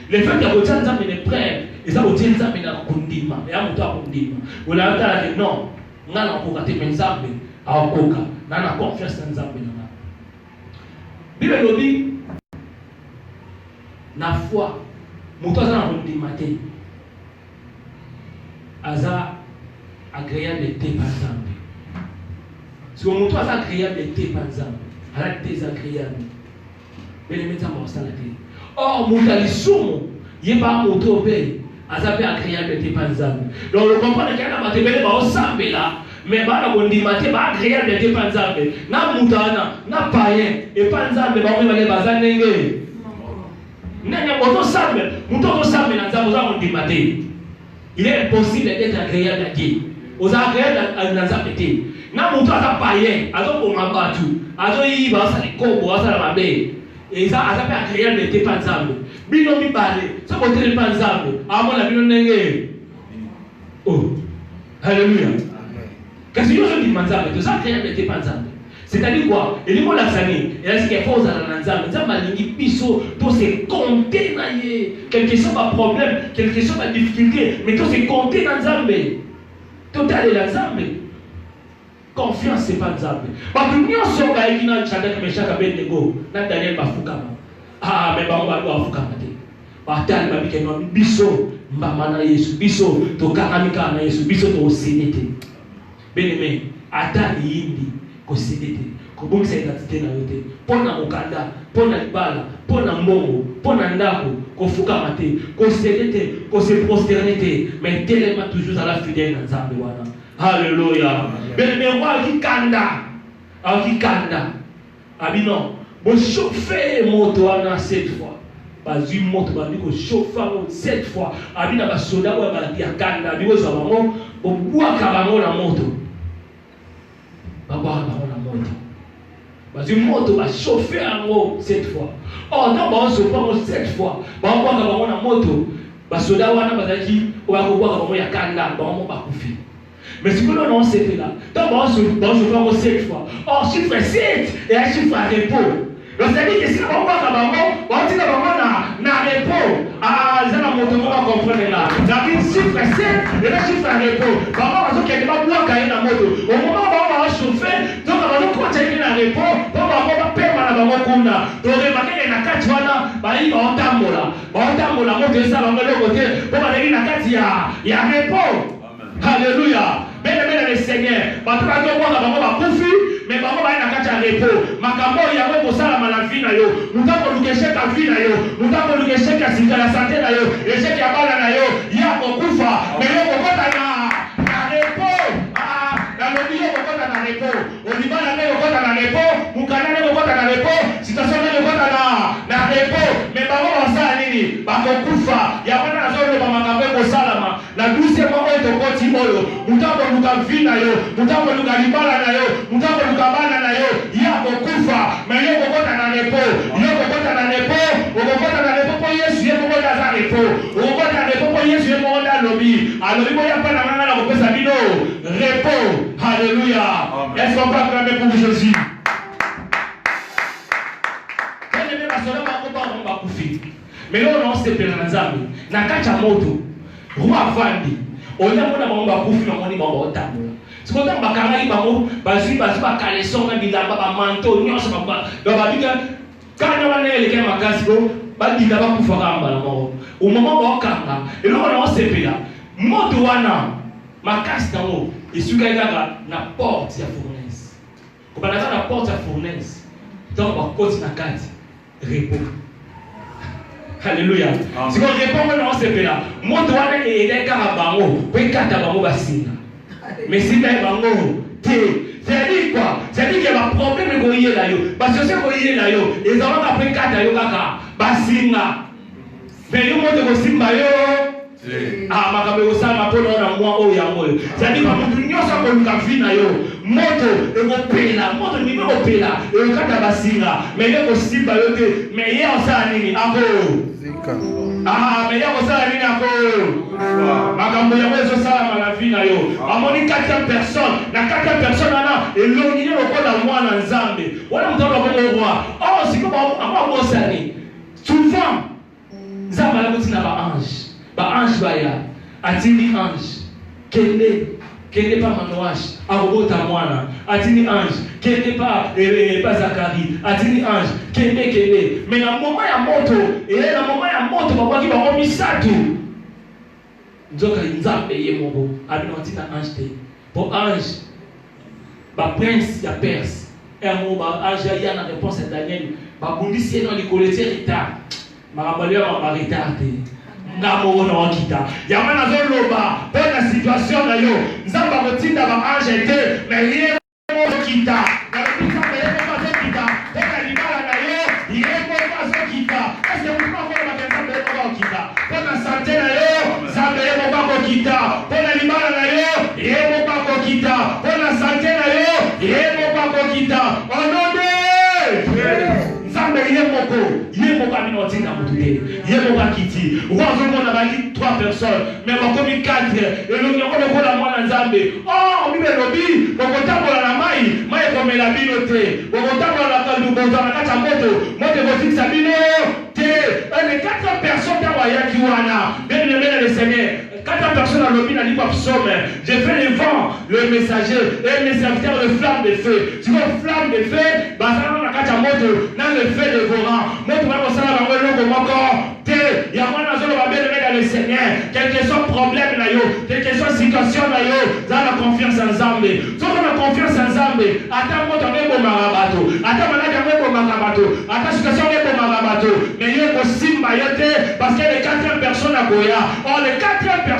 [SPEAKER 2] Le fait que vous avez Nzambe est prêt. Et ça, vous avez Nzambe dans un dimanche. Et on a un dimanche. Vous l'avez dit, non. On a un Nzambe. A okoka. On a confiance dans Nzambe. Bible nous dit, la foi, nous avons un dimanche. Aza agréable de par Nzambe. Si on montre agréable était par exemple, à la désagréable, mais les médecins vont s'arrêter. Or, Moutalissoum, il n'y a pas un moto à ça fait agréable était par exemple. Donc, on comprend qu'il y a un matériel qui est là, mais on dit que agréable était par exemple. Na moutana, na païen, et par exemple, on va les bazar n'engé. N'a moto sambe, moto sambe dans dit il est impossible d'être agréable à Dieu. Aux agréables à Nazareth. Na mutu asa païen, azo bomba batu, azo yiba asa likobo asa la mabe. Et ça asa pe agréable n'était pas Nzambe. Bino mi balé, ça peut être pas Nzambe. Amo la bino nenge. Oh. Alléluia. Qu'est-ce que je dis Nzambe? Tout ça agréable n'était pas Nzambe. C'est-à-dire quoi? Et les mots l'axani, et là c'est qu'il faut à Nzambe. Nzambe alingi biso, tout c'est compter na ye. Quelque chose pas problème, quelque chose pas difficulté, mais tout c'est compter dans Nzambe. Total est Nzambe. Confiance, c'est pas Nzambe. Parce que nous sommes là, qui n'a Shadrach, Meshach, Abednego, n'a Daniel Bafukama. Ah, mais bah on va Bafukama. Batal babike no biso mbama na Yesu, biso to kakamika na Yesu, biso to osenete. Bien-aimé, ata yindi ko senete. Ko bongisa identité na yote. Pona mokanda, pona libala, pona mbongo, pona ndako, ko fukama te, ko senete, ko se prosternete, mais tellement toujours à la fidèle na Nzambe wana. Alléluia. Mais moi qui kanda. Abino. Bon chauffer moto ana 7 fois. Pas une moto ba diko chauffer 7 fois. Abina ba soda wa ba dia kanda biko za bango o bua ka bango na moto. Ba bua bango na moto. Ba une moto ba chauffer ango 7 fois. Oh non ba so pas 7 fois. Ba bua ka bango na moto. Ba soda wana ba daki o ba ko bua ka bango ya kanda ba mo ba kufi. Mais ce que l'on sait fait là, donc on se fait 7 fois. Or, chiffre 7 et un chiffre à repos. Donc, c'est-à-dire que si on va on dit na repos. Ah, ça va monter, on va comprendre là. David, chiffre 7 et un chiffre à repos. Maman, on va dire qu'il va boire quand il y a moto. Au moment où on va chauffer, donc on va continuer à repos. Donc, on va perdre la maman qu'on a. Donc, remarquez qu'il y a 4 fois là, il va en tambola. On tambola, on va ça, on va le côté. Donc, on va dire qu'il y a repos. Alléluia. Bien-aimé le Seigneur. Parce que nous avons koufi, mais nous avons un repos. Makambo yawe kosala la vie na yo. Nous avons le chèque à vie na yo. Nous avons le chèque à la santé na yo. Le chèque à bala na yo. Ya kokufa. Mais yo kokota na repos. Ah, na lobi yo kokota na repos. Olibana ne kokota na repos. Mukana ne kokota na repos. Situation ne kokota na repos. Mais bango basala nini? Bakokufa. Ya wana na zolo ba makambo kosalama. La 12e mois de koti moyo. Mutambo luka vina yo. Mutambo luka libala na yo. Mutambo luka bana na yo. Ya kokufa. Mais yo kokota na repo. Yo kokota na repo. Kokota na repo po Yesu ye kokota za repo. Kokota na repo po Yesu ye kokota lobi. Alobi moya pa na ngana na kopesa bino. Repo. Alléluia. Est-ce qu'on peut acclamer pour Jésus? Mais là, on s'est fait dans Nzambe. Nakacha moto. Roi Vandi. On a mon bakufi na moni bango tabola. Siko ta bakanga ibango bazui ba kaleson na bilamba ba manteau nyonso ba bika kana wana ele kema kasiko ba dika ba kufa kamba na mo. Au moment ba kanga eloko na osepela moto wana makasi tango esuka kaka na porte ya fournaise. Ko banaza na porte ya fournaise. Donc ba koti na kati repos. Alléluia. Si on répond non c'est là. Moi dois aller car bango, puis kata bango basina. Mais si t'es bango, c'est-à-dire quoi? C'est-à-dire qu'il y a un problème de goyer là yo. Parce que c'est goyer là yo. Ils ont après kata yo kaka basina. Mais yo mo de simba yo. Ah makabe osama po na moi o ya mo. C'est-à-dire pas mutu nyosa ko lukavina yo. Moto ekopela, moto ni ekopela, ekata basina. Mais yo simba yo te, mais ye osana nini ako. Ah, mais il y a aussi la ako. Makambo ya wezo sala na vie na yo. Amoni 4e personne, na 4e personne ana elongi lokola mwana nzambe. Wala mtaka bongo roi. Oh, siko ba bosani. Souvent, nzamba la botina ba ange. Ba ange baya. Atini ange. Kende pas manouache, arobota mwana, atini ange, kende pas Zacharie, atini ange, kende. Mais na moment ya moto, na moment ya moto babaki ba omisatu. Nzoka nzambe ye moko, abino tina ange te. Pour ange, ba prince ya Perse, mo ba ange ya na réponse à Daniel, ba bundisi no likolete retard. Marabale ba retard te. Ngamo na wakita yamana zoloba pona situation na yo nzamba kotinda ba ange te mais ye mo kita na pisa mbele ko ba kita pona libala na yo ye mo ba kita est-ce que vous pouvez faire la mbele ko ba kita pona santé na yo nzamba ye mo ba ko kita pona libala na yo ye mo ba ko kita pona santé na yo ye mo ba ko kita onode nzamba ye moko amino tinda mutude ye moko kiti wazo mona bali 3 personnes mais bakomi 4 et le nyoko de kola mwana nzambe oh bibe lobi bokotambola na mai komela bino te bokotambola na kandu bozana kata moto botikisa bino te les 4 personnes tawa yaki wana bien aimé le Seigneur 4 personnes à l'objet n'a dit pas psaume. J'ai fait le vent, le messager et mes serviteurs de flamme de feu. Si vous flamme de feu, basana na kacha moto, na le feu dévorant. Moto va kosala bango loko moko. Te, ya mwana zolo ba bien dans le Seigneur. Quel que soit problème na yo, quel que soit situation na yo, za la confiance en Nzambe. So na confiance en Nzambe, ata moto ngebo marabato, ata malade ngebo marabato, ata situation ngebo marabato. Mais yo ko simba yote parce que les 4 personnes à Goya. Oh les 4 personnes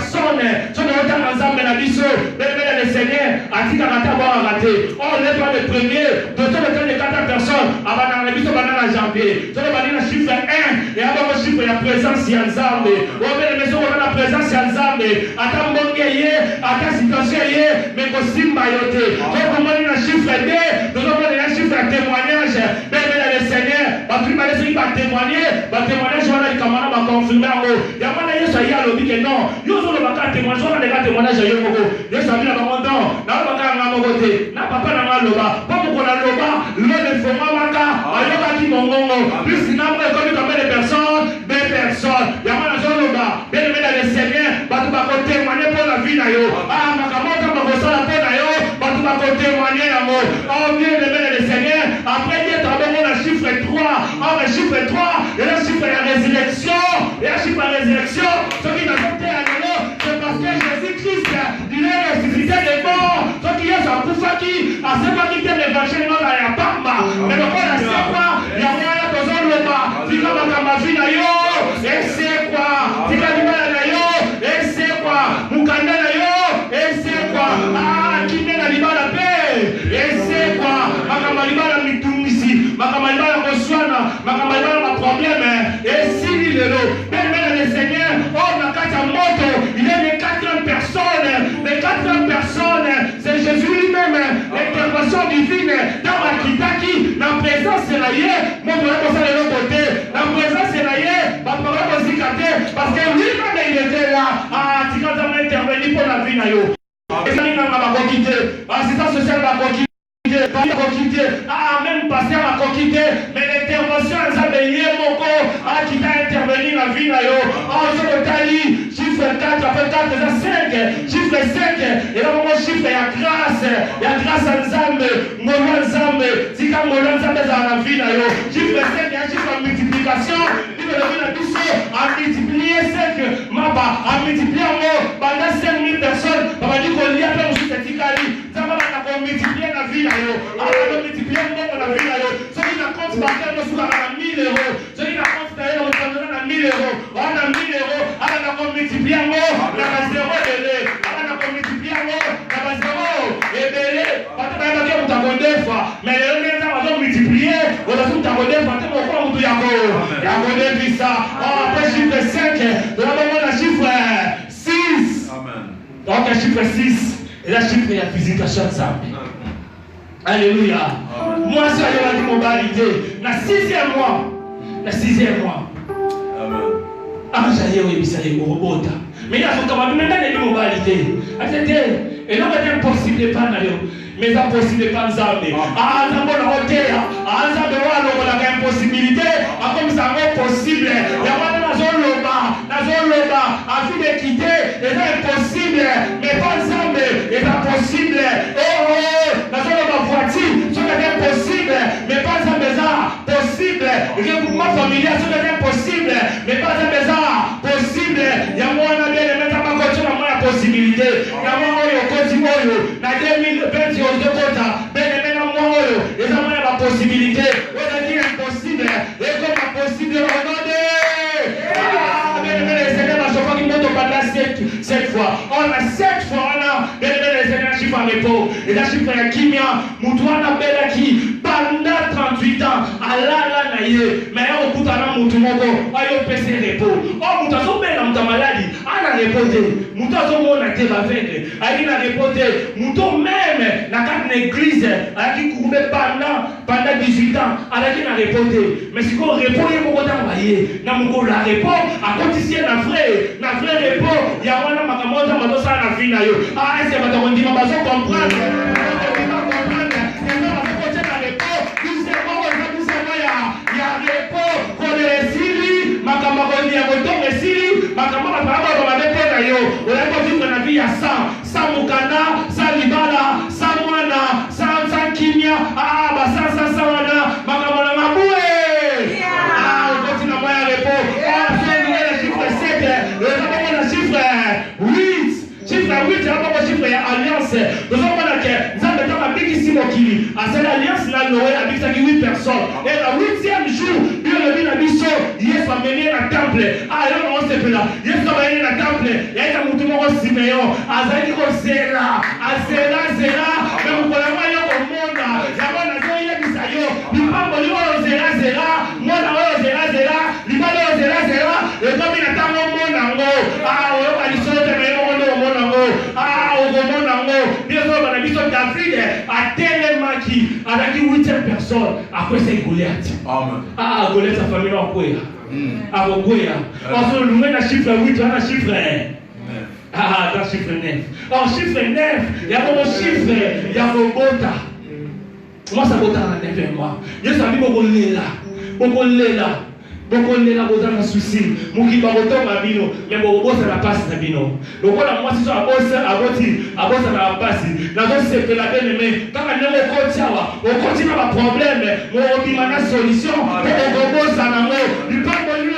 [SPEAKER 2] sont dans le ensemble de la biso, le Seigneur a dit qu'à raté. Oh, n'est pas le premier, de tout le temps de 4 personnes, avant la biso, pendant la janvier. Tu vas dire le chiffre 1 et avant le chiffre de la présence de Nzambe. Oh, mais les maisons ont la présence de Nzambe. Attends, mon guerrier, attends, situation, mais aussi mailloté. Donc, on va dire le chiffre 2, nous avons le chiffre de témoignage. Mais le Seigneur, va tout le monde va témoigner, on va les camarades va confirmer en haut. Il y a pas de ça, il y a le dit que non. Témoignage, on a des témoignages à Yomoko. Je suis allé dans mon temps. N'a pas qu'à ma côté. N'a pas qu'à ma loba. Pas pour qu'on a loba. Le format maka. Ayoka qui mongongo. Plus il n'a pas connu combien de personnes. Des personnes. Yamana Zoloba. Bien aimé dans le Seigneur. Bah tu vas témoigner pour la vie d'ailleurs. Ah ma camarade m'a bossé la peine d'ailleurs. Bah tu vas témoigner l'amour. Oh bien aimé dans le Seigneur. Après il y a d'abord le chiffre 3. Oh le chiffre 3. Et le chiffre de la résurrection. Et le chiffre de la résurrection. Ce qui n'a pas été à c'est parce que Jésus-Christ, il est ressuscité des morts. Donc il y a sa poufaki, à ce moment qu'il est l'évangile, il y a Bamba. Mais le point, c'est quoi? Il y a rien besoin de l'Oba. Il y a ma vie d'ailleurs. Et c'est quoi? Il y a du mal d'ailleurs. Et c'est quoi? Moukanda d'ailleurs. Et c'est quoi? Ah, qui met la liba la paix. Et c'est quoi? Makamaliba la mitumisi. Makamaliba la Koswana. Makamaliba la problème. Et si il est là, même le Seigneur, oh, ma carte à moto. Il y a les 4 personnes, c'est Jésus lui-même, l'intervention divine dans la kitaki, la présence c'est la hier, mon frère comme ça de l'autre côté, la présence c'est la hier, ma frère aussi caté, parce que lui-même il était là, ah, tu quand on a intervenu pour la vie na yo, et ça il m'a quitté, assistant social m'a quitté. Ah, même pasteur a quitté, mais l'intervention, ça veut dire qui t'a intervenu la vie, oh, je grâce à Nzambe, Mola Nzambe, Tika Mola Nzambe dans la vie, chiffre 5, il y a un chiffre en multiplication, il y a multiplié 5, Maba, a multiplié en mots, pendant 5000 personnes, on va dire qu'on y a plein de choses, ça va multiplier la vie, on va multiplier le monde dans la vie, ceux qui la comptent par terre, nous sommes à 1000 euros, ceux qui la comptent d'ailleurs, nous sommes à 1000 euros, on a 1000 euros, on a multiplié en mots, on a 0 délai, on a multiplié en mots, on a 0 et délai, on a multiplié fois, mais les gens on va multiplier, on a tout abonné, on va tout abonné, ça, après chiffre 5, on a chiffre 6, donc un chiffre 6. Et la chiffre est la visitation de ça. Alléluia. Moi, c'est la mobilité. La 6e mois. La 6e mois. Ah, j'ai eu une robota. Mais il y a quand même des mobilités. Et non, c'est impossible de pas d'ailleurs. Mais c'est impossible de pas d'armer. Ah, ça va la hauteur. Ah, ça va la impossibilité. Ah, comme ça va possible. Il y a pas de zone là-bas. À vie de quitter, c'est impossible. Mais pas d'armer, c'est impossible. Oh, la zone de ma voiture, c'est impossible. Mais pas d'armer, possible. Le regroupement familial, c'est impossible. Mais pas d'armer, possible. Il y a moins de bien de mettre à ma voiture, il y a possibilité. Il y a moins de continuer. Dans 2020, on se compte. Mais maintenant, moi, il y a la possibilité. On a dit impossible. Et comme impossible, regardez. Cette fois, on a 7 fois, on a les chiffres en repos. Et la chiffre de Kimia, Moutouana Belaki, pendant 38 ans, Allah naïe, mais on coûte à Moutoumoko, on peut se repos. Oh, Moutazo Bela, Mouta maladie, on a repoté. Moutazo Mona Teba Vende, on a repoté. Moutou même, la carte d'église, elle a qui courait pendant 18 ans, elle a qui n'a repoté. Mais si on repos, il y a beaucoup d'envoyés. N'a mon la repos, à côté na frère repos, il y a un makamoto madosa na vie na yo. Ah, est-ce que va te dire ma baso comprendre? Alliance. Nous avons que nous avons ici à cette alliance là, nous avons 8 personnes. Et le 8e jour, Dieu le dit à Bisso, Yes va mener à temple. Ah, là, on se fait là. Yes va mener à temple. Et il y a un Siméon. Azali Zera. Azera. Mais vous pouvez voir au monde. J'avais un azoïe qui s'aille. Il pas de Zera. Moi, Zera. Il pas de Zera. Et comme il attend au monde en haut. Ah, on va lui sauter, mais on va au monde en haut. Ah, au monde en haut. Bien sûr, on a vu David a tellement qui a dit 8e personne. Après, c'est Goliath. Ah, Goliath, sa famille en quoi? Ah, bon, quoi? Parce que nous avons un chiffre 8, on a un chiffre 9. Ah, dans chiffre 9. En chiffre 9, il y a mon chiffre, il y a mon bota. Moi, ça bota dans 9 mois. Je savais beaucoup là. Beaucoup de gens ont un souci. Moi qui vais retourner à Bino, mais mon boss a la passe à Bino. Donc voilà, moi si je suis à boss à la passe. La chose c'est que la belle aimée, quand on continue à problème, on a une solution. On bosse à l'amour. Il parle de lui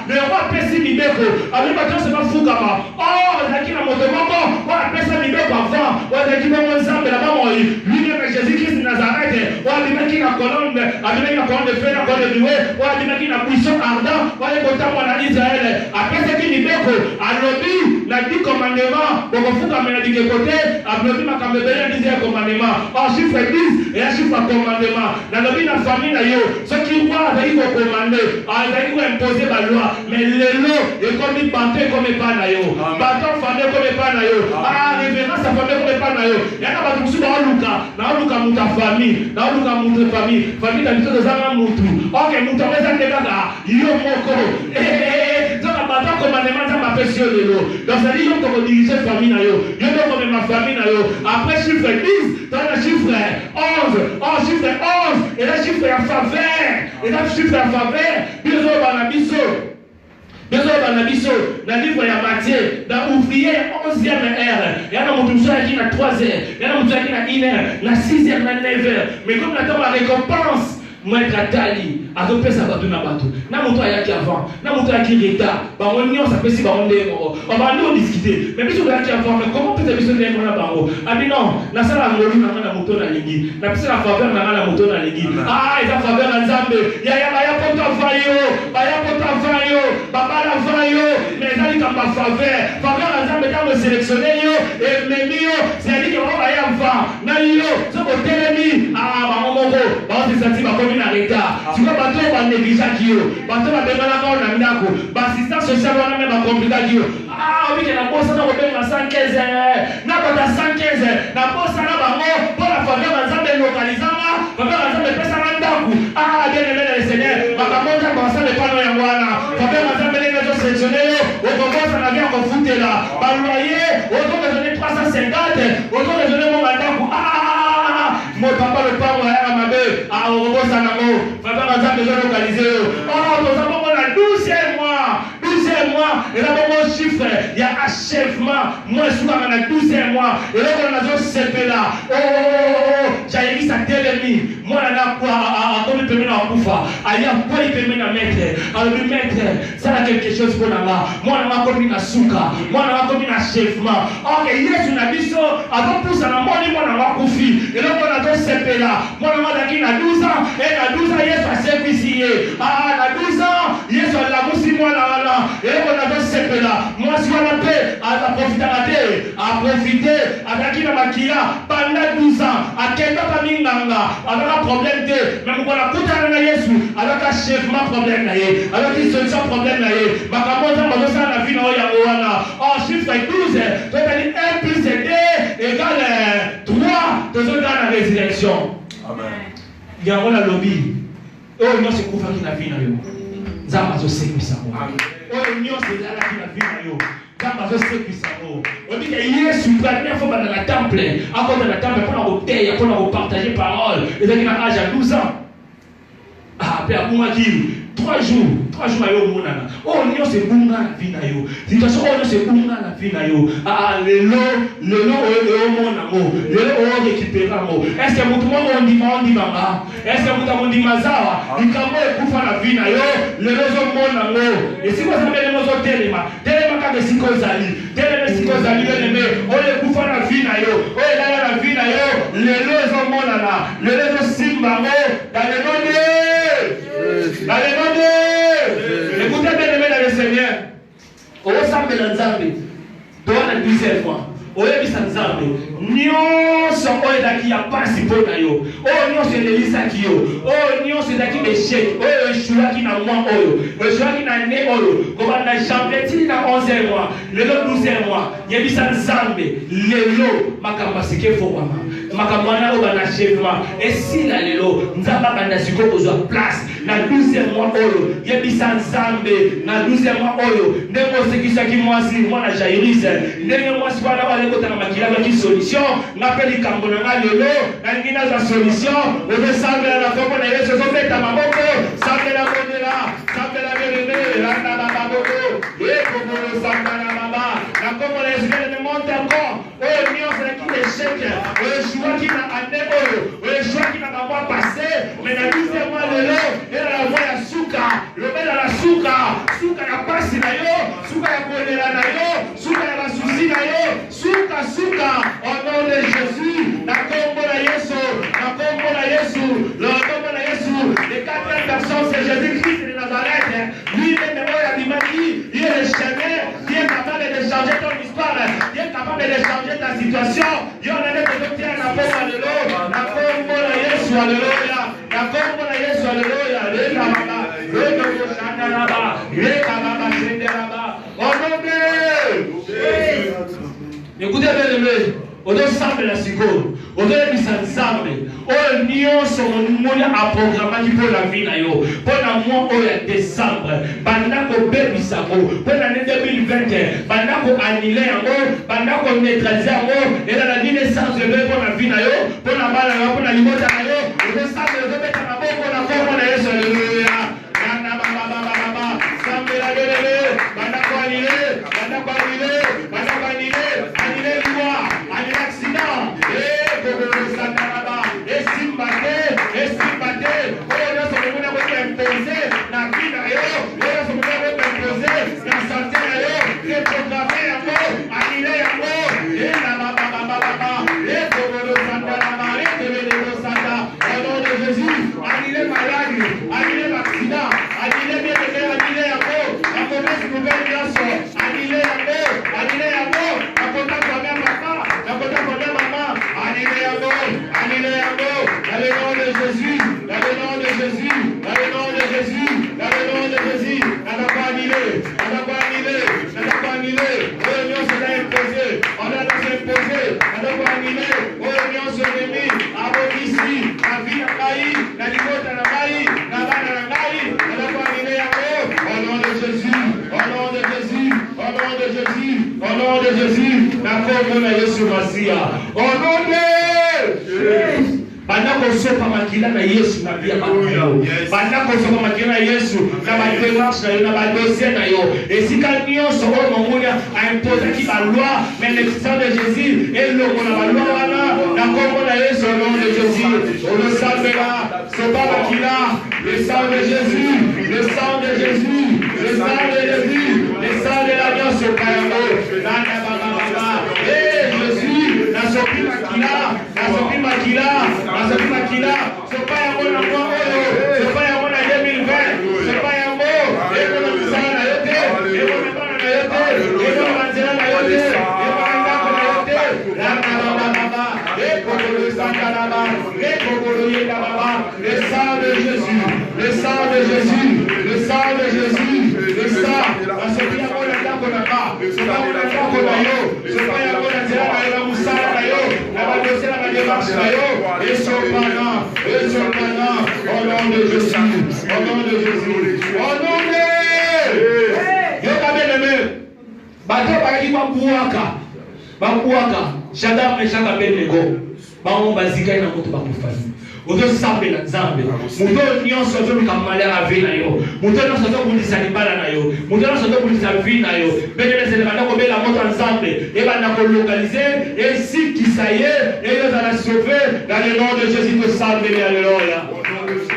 [SPEAKER 2] le roi Pessi Mibeko, avec ma c'est pas fou comme oh, il a qui la moto, on a Pessi Mibeko avant, on a qui mon ensemble là-bas, lui-même Jésus-Christ de Nazareth, on a dit qu'il a colonne de fer, la colonne de louer, on a dit qu'il a buisson ardent, on a dit qu'on a Israël, après ce qui Mibeko, à l'objet, la 10 commandements, donc on fout comme il a dit de côté, à l'objet, ma caméra disait commandement, en chiffre 10 et un chiffre commandement, dans l'objet, la famille, ceux qui voient, ils vont commander, ils vont imposer la loi. Mais les lots, et comme ils battent comme ils parlent, bâton famille comme ils parlent, ah, révérence à famille comme ils parlent, il y a un peu de Luka, Mouta famille, famille d'habitude de Zama Moutou. Ok, Mouta, mais ça n'est pas yo moko. Dans la bâton commandement, ça m'a fait sur les lots. Donc ça dit, yo comme diriger famille, yo comme ma famille, après chiffre 10, dans le chiffre 11, chiffre 11, et le chiffre en faveur, bien sûr, dans la biseau. Dans le livre de Matthieu, dans l'ouvrier 11e heure, il y a un monde qui est à 3 heures, il y a un monde qui est à 1 heure, à 6 heures, à 9 heures. Mais comme nous avons la récompense, moi je suis à peu ça va tout na bateau. Na moto ya qui avant, na moto ya qui retard. Ba on ça peut si ba on est on va nous discuter. Mais biso ya qui avant, mais comment peut-être biso na na bango? Abi non, na sala ngolu na moto na lingi. Na pesa la faveur na moto na lingi. Ah, eza faveur na Nzambe. Ya ba ya poto vayo, ba ya poto vayo, ba la vayo. Mais ça dit comme ba faveur. Faveur na Nzambe quand me sélectionner yo et memio, c'est dit que on va y avoir. Na yo, so ko telemi. Ah, ba mongo, ba on se sentit ba comme na retard. Tu vois bateau va négliger Dieu. Bateau va démarrer encore dans Ndako. Assistance sociale on a même compliqué Dieu. Ah oui que la bosse na robert na 115 na bata 115 na bosse na bango pour la faveur de Nzambe localisana, faveur de Nzambe pesa na Ndako. Ah bien aimé le Seigneur, bakamonja basa le pano ya Bwana. Faveur de Nzambe les maisons sélectionnées, au commence na bien ko futela. Ba loyer, au doit donner 350, au doit donner mon Ndako. Mon papa le parle à ma mère, à Orobo Sanamo, faveur de Nzambe localisé. Oh, nous avons la 12e mois. 12e mois, et là, mon chiffre, il y a achèvement. Moi, je suis dans le 12e mois. Et là, on a ce CP là. Oh, j'ai mis sa télémie. Moi, là, à comme il peut mettre en pouvoir. Aïe, quoi il peut mettre à mettre. Alors, lui mettre, ça a quelque chose pour là-bas. Moi, on a comme une souka. Moi, on a comme un achèvement. Ok, Yesu n'a dit ça. Avant tout ça, moi, on a confié. Et là, on a ce CP là. Moi, on a dit, il a 12 ans. Et à 12 ans, Yesu a servi. Ah, à 12 ans, Yesu a la moussi, moi, là. Et on a fait ce là. Moi, si on a fait, à profiter, à qui n'a makila, pendant 12 ans, à quel temps à Minganga, avec un problème de, même quand on a coupé à Yesu, avec un chèvement problème, avec une solution problème, ma camarade m'a donné la vie dans Yagoana. Oh, chiffre 12, tu as dit 1 plus 2 égale 3, tu as dans la résurrection. Amen. Il y a un lobby. Oh, non, c'est pour faire qu'il a vie dans le Zamba zo sekwi sango. Oyo nyonso ezala ki na vie na yo. Zamba zo sekwi sango. On dit que Yesu première fois dans la temple, à cause de la temple pour nous payer, pour nous partager parole. Et donc il a âge à 12 ans. Ah, père Bouma dit 3 jours à yo monana. Oh nyonso c'est bunga na vie na yo. Situation oh nyonso c'est bunga na vie na yo. Ah lelo o monamo. Lelo o récupérer mo. Est-ce que mutu mo on dit mama? Est-ce que mutu mo dit mazawa? Ikambo ekufa na vie na yo. Lelo zo monamo. Et si vous avez les mozo telema ka siko zali leme. O ekufa na vie na yo. O elala na vie na yo. Lelo zo monana. Lelo zo simba mo. Dans le nom de écoutez bien aimé dans le Seigneur. Au sambe na Nzambe. Toi la 12e fois. Oyebisa Nzambe. Nyonso oyo daki ya pasi mpona yo. Oyo nyonso elelisaki yo. Oyo nyonso ezalaki d'échec. Oyo eshuaki na mois oyo. Eshuaki na ne oyo. Kobanda janvier tili na 11e mois. Lelo 12e mois. Yebisa Nzambe. Lelo makambo aseke fokama. Makambo wana oyo banachèvement. Esila lelo Nzambe akanda sikoyo kozwa place. Na 12e mois oyo. Yebisa Nzambe. Na 12e mois oyo. Ndenge osekisaki mwasi mwana Jairus. Ndenge mwasi wana wale kota na makila baki solution. N'appelle kambo na nga lelo. Na ngina za solution. Obe sambela na kombo na Yesu. Zopeta maboko. Sambela kondela. Sambela beleme. Randa bababoko. Ekobolo sambela mama. Na kombo na Yesu ne monte encore. Oyo nyonso na ki échec. Oyo choua ki na ane oyo. Oyo choua ki na mois passé. Mais na 12e mois lelo. Era la voix ya suka. Lobela la suka. Suka ya pasi na yo. Suka ya kondela na yo. Suka ya basusi na yo. Suka au nom de Jésus. Na kombo na Yesu. Na kombo na Yesu. Le kombo na Yesu. Les 4 personnes c'est Jésus-Christ de Nazareth. Lui-même il m'a dit, il est le chemin. Il est capable de changer ton histoire. Il est capable de changer ta situation. Il y en a des qui ont la pompe à l'eau. La pompe à Yesu, alléluia. La pompe à Yesu, alléluia. Le kababa, le koshana là-bas. Le kababa, c'est là-bas. Au nom de Jésus. Écoutez bien aimé. Odo sambe la siko. Odo ebisa Nzambe. Oyo nyonso moni a programmaki pour la vie na yo. Pour na mois oyo décembre. Banda ko bebisa ko. Pour l'année 2020. Banda ko annuler yango. Banda ko neutraliser yango. Et la vie naissance de pour la vie na yo. Pour la bala yango. Pour la limota na yo. Odo sambe odo beta na boko na komo na Yesu. Alléluia. Nana baba baba baba. Sambe la belele. de Jésus, au nom de Jésus Massia. Au nom de Jésus. Pendant qu'on soit pas maquillé na Yesu na bia bakilo. Pendant qu'on soit pas maquillé na Yesu na ba démarche na yo na ba dossier na yo. Et si quelqu'un so o mongonia a imposé qui la loi, mais le sang de Jésus et le on a la loi là, na comme na Yesu au nom de Jésus. On le savait là, c'est pas maquilla, le sang de Jésus, le sang de Jésus, le sang de Jésus, le sang de l'alliance au Kayango. Na ba ba ba. Eh Jésus, na sopi maquilla, na sopi maquilla. C'est pas un bon amour, c'est pas un bon 2020, c'est pas un mot, et on a mis ça à la yote, et on a pas la yote, et on a mis ça à la yote, et on a mis ça à la yote, et pour le sang de la bas, et pour le sang de Jésus, le sang de Jésus, le sang de Jésus, le sang, parce que il y a bon temps qu'on n'a pas, c'est pas bon temps qu'on a yo, c'est pas un bon temps qu'on a moussa la yo, la badosse la démarche la yo, et son pendant, au nom de Jésus, au nom de Jésus, au nom de yo kabele me, bato bakaki bakuaka, Shaddam et Shaddam Abednego, bango bazika ina moto bakufani. Ozo sambe na nzambe. Muto nyonso zo lukamala la vie na yo. Muto nyonso zo kulisa libala na yo. Muto nyonso zo kulisa vie na yo. Bene se bana ko bela moto nzambe. E bana ko localiser et si qui ça y est, et yo va la sauver dans le nom de Jésus de sambe alléluia. Au nom de Jésus,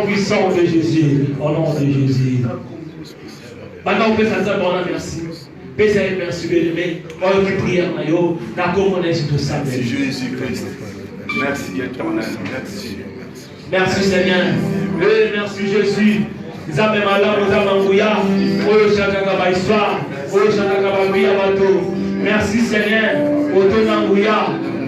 [SPEAKER 2] puissant de Jésus, au nom de Jésus. Maintenant, on peut faire ça, bon, merci. Merci, bien-aimé. On va prier, merci
[SPEAKER 1] Jésus-Christ. Merci, éternel. Merci.
[SPEAKER 2] Merci, Seigneur. Merci, Jésus. Nous avons même là, nous avons Mouya. Merci, Seigneur.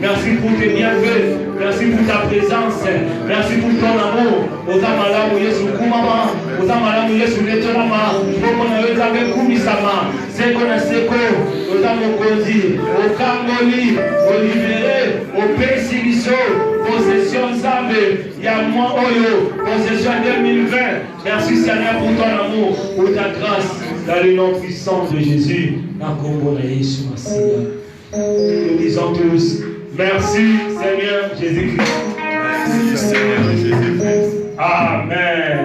[SPEAKER 2] Merci pour tes bienfaits. Merci pour ta présence. Merci pour ton amour. Otamala Yesu kumama. Otamala Yesu netonama. Pokona yozabe kumisama. Sekona seko. Otamokozi. Okangoli. Olibéré. Opesibiso. Possession Zambé. Yamwa Oyo. Possession 2020. Merci Seigneur pour ton amour. Pour ta grâce. Dans le nom puissant de Jésus. Nakombo na Yesu Massia. Nous disons tous. Merci Seigneur Jésus-Christ.
[SPEAKER 1] Merci Seigneur Jésus-Christ.
[SPEAKER 2] Amen.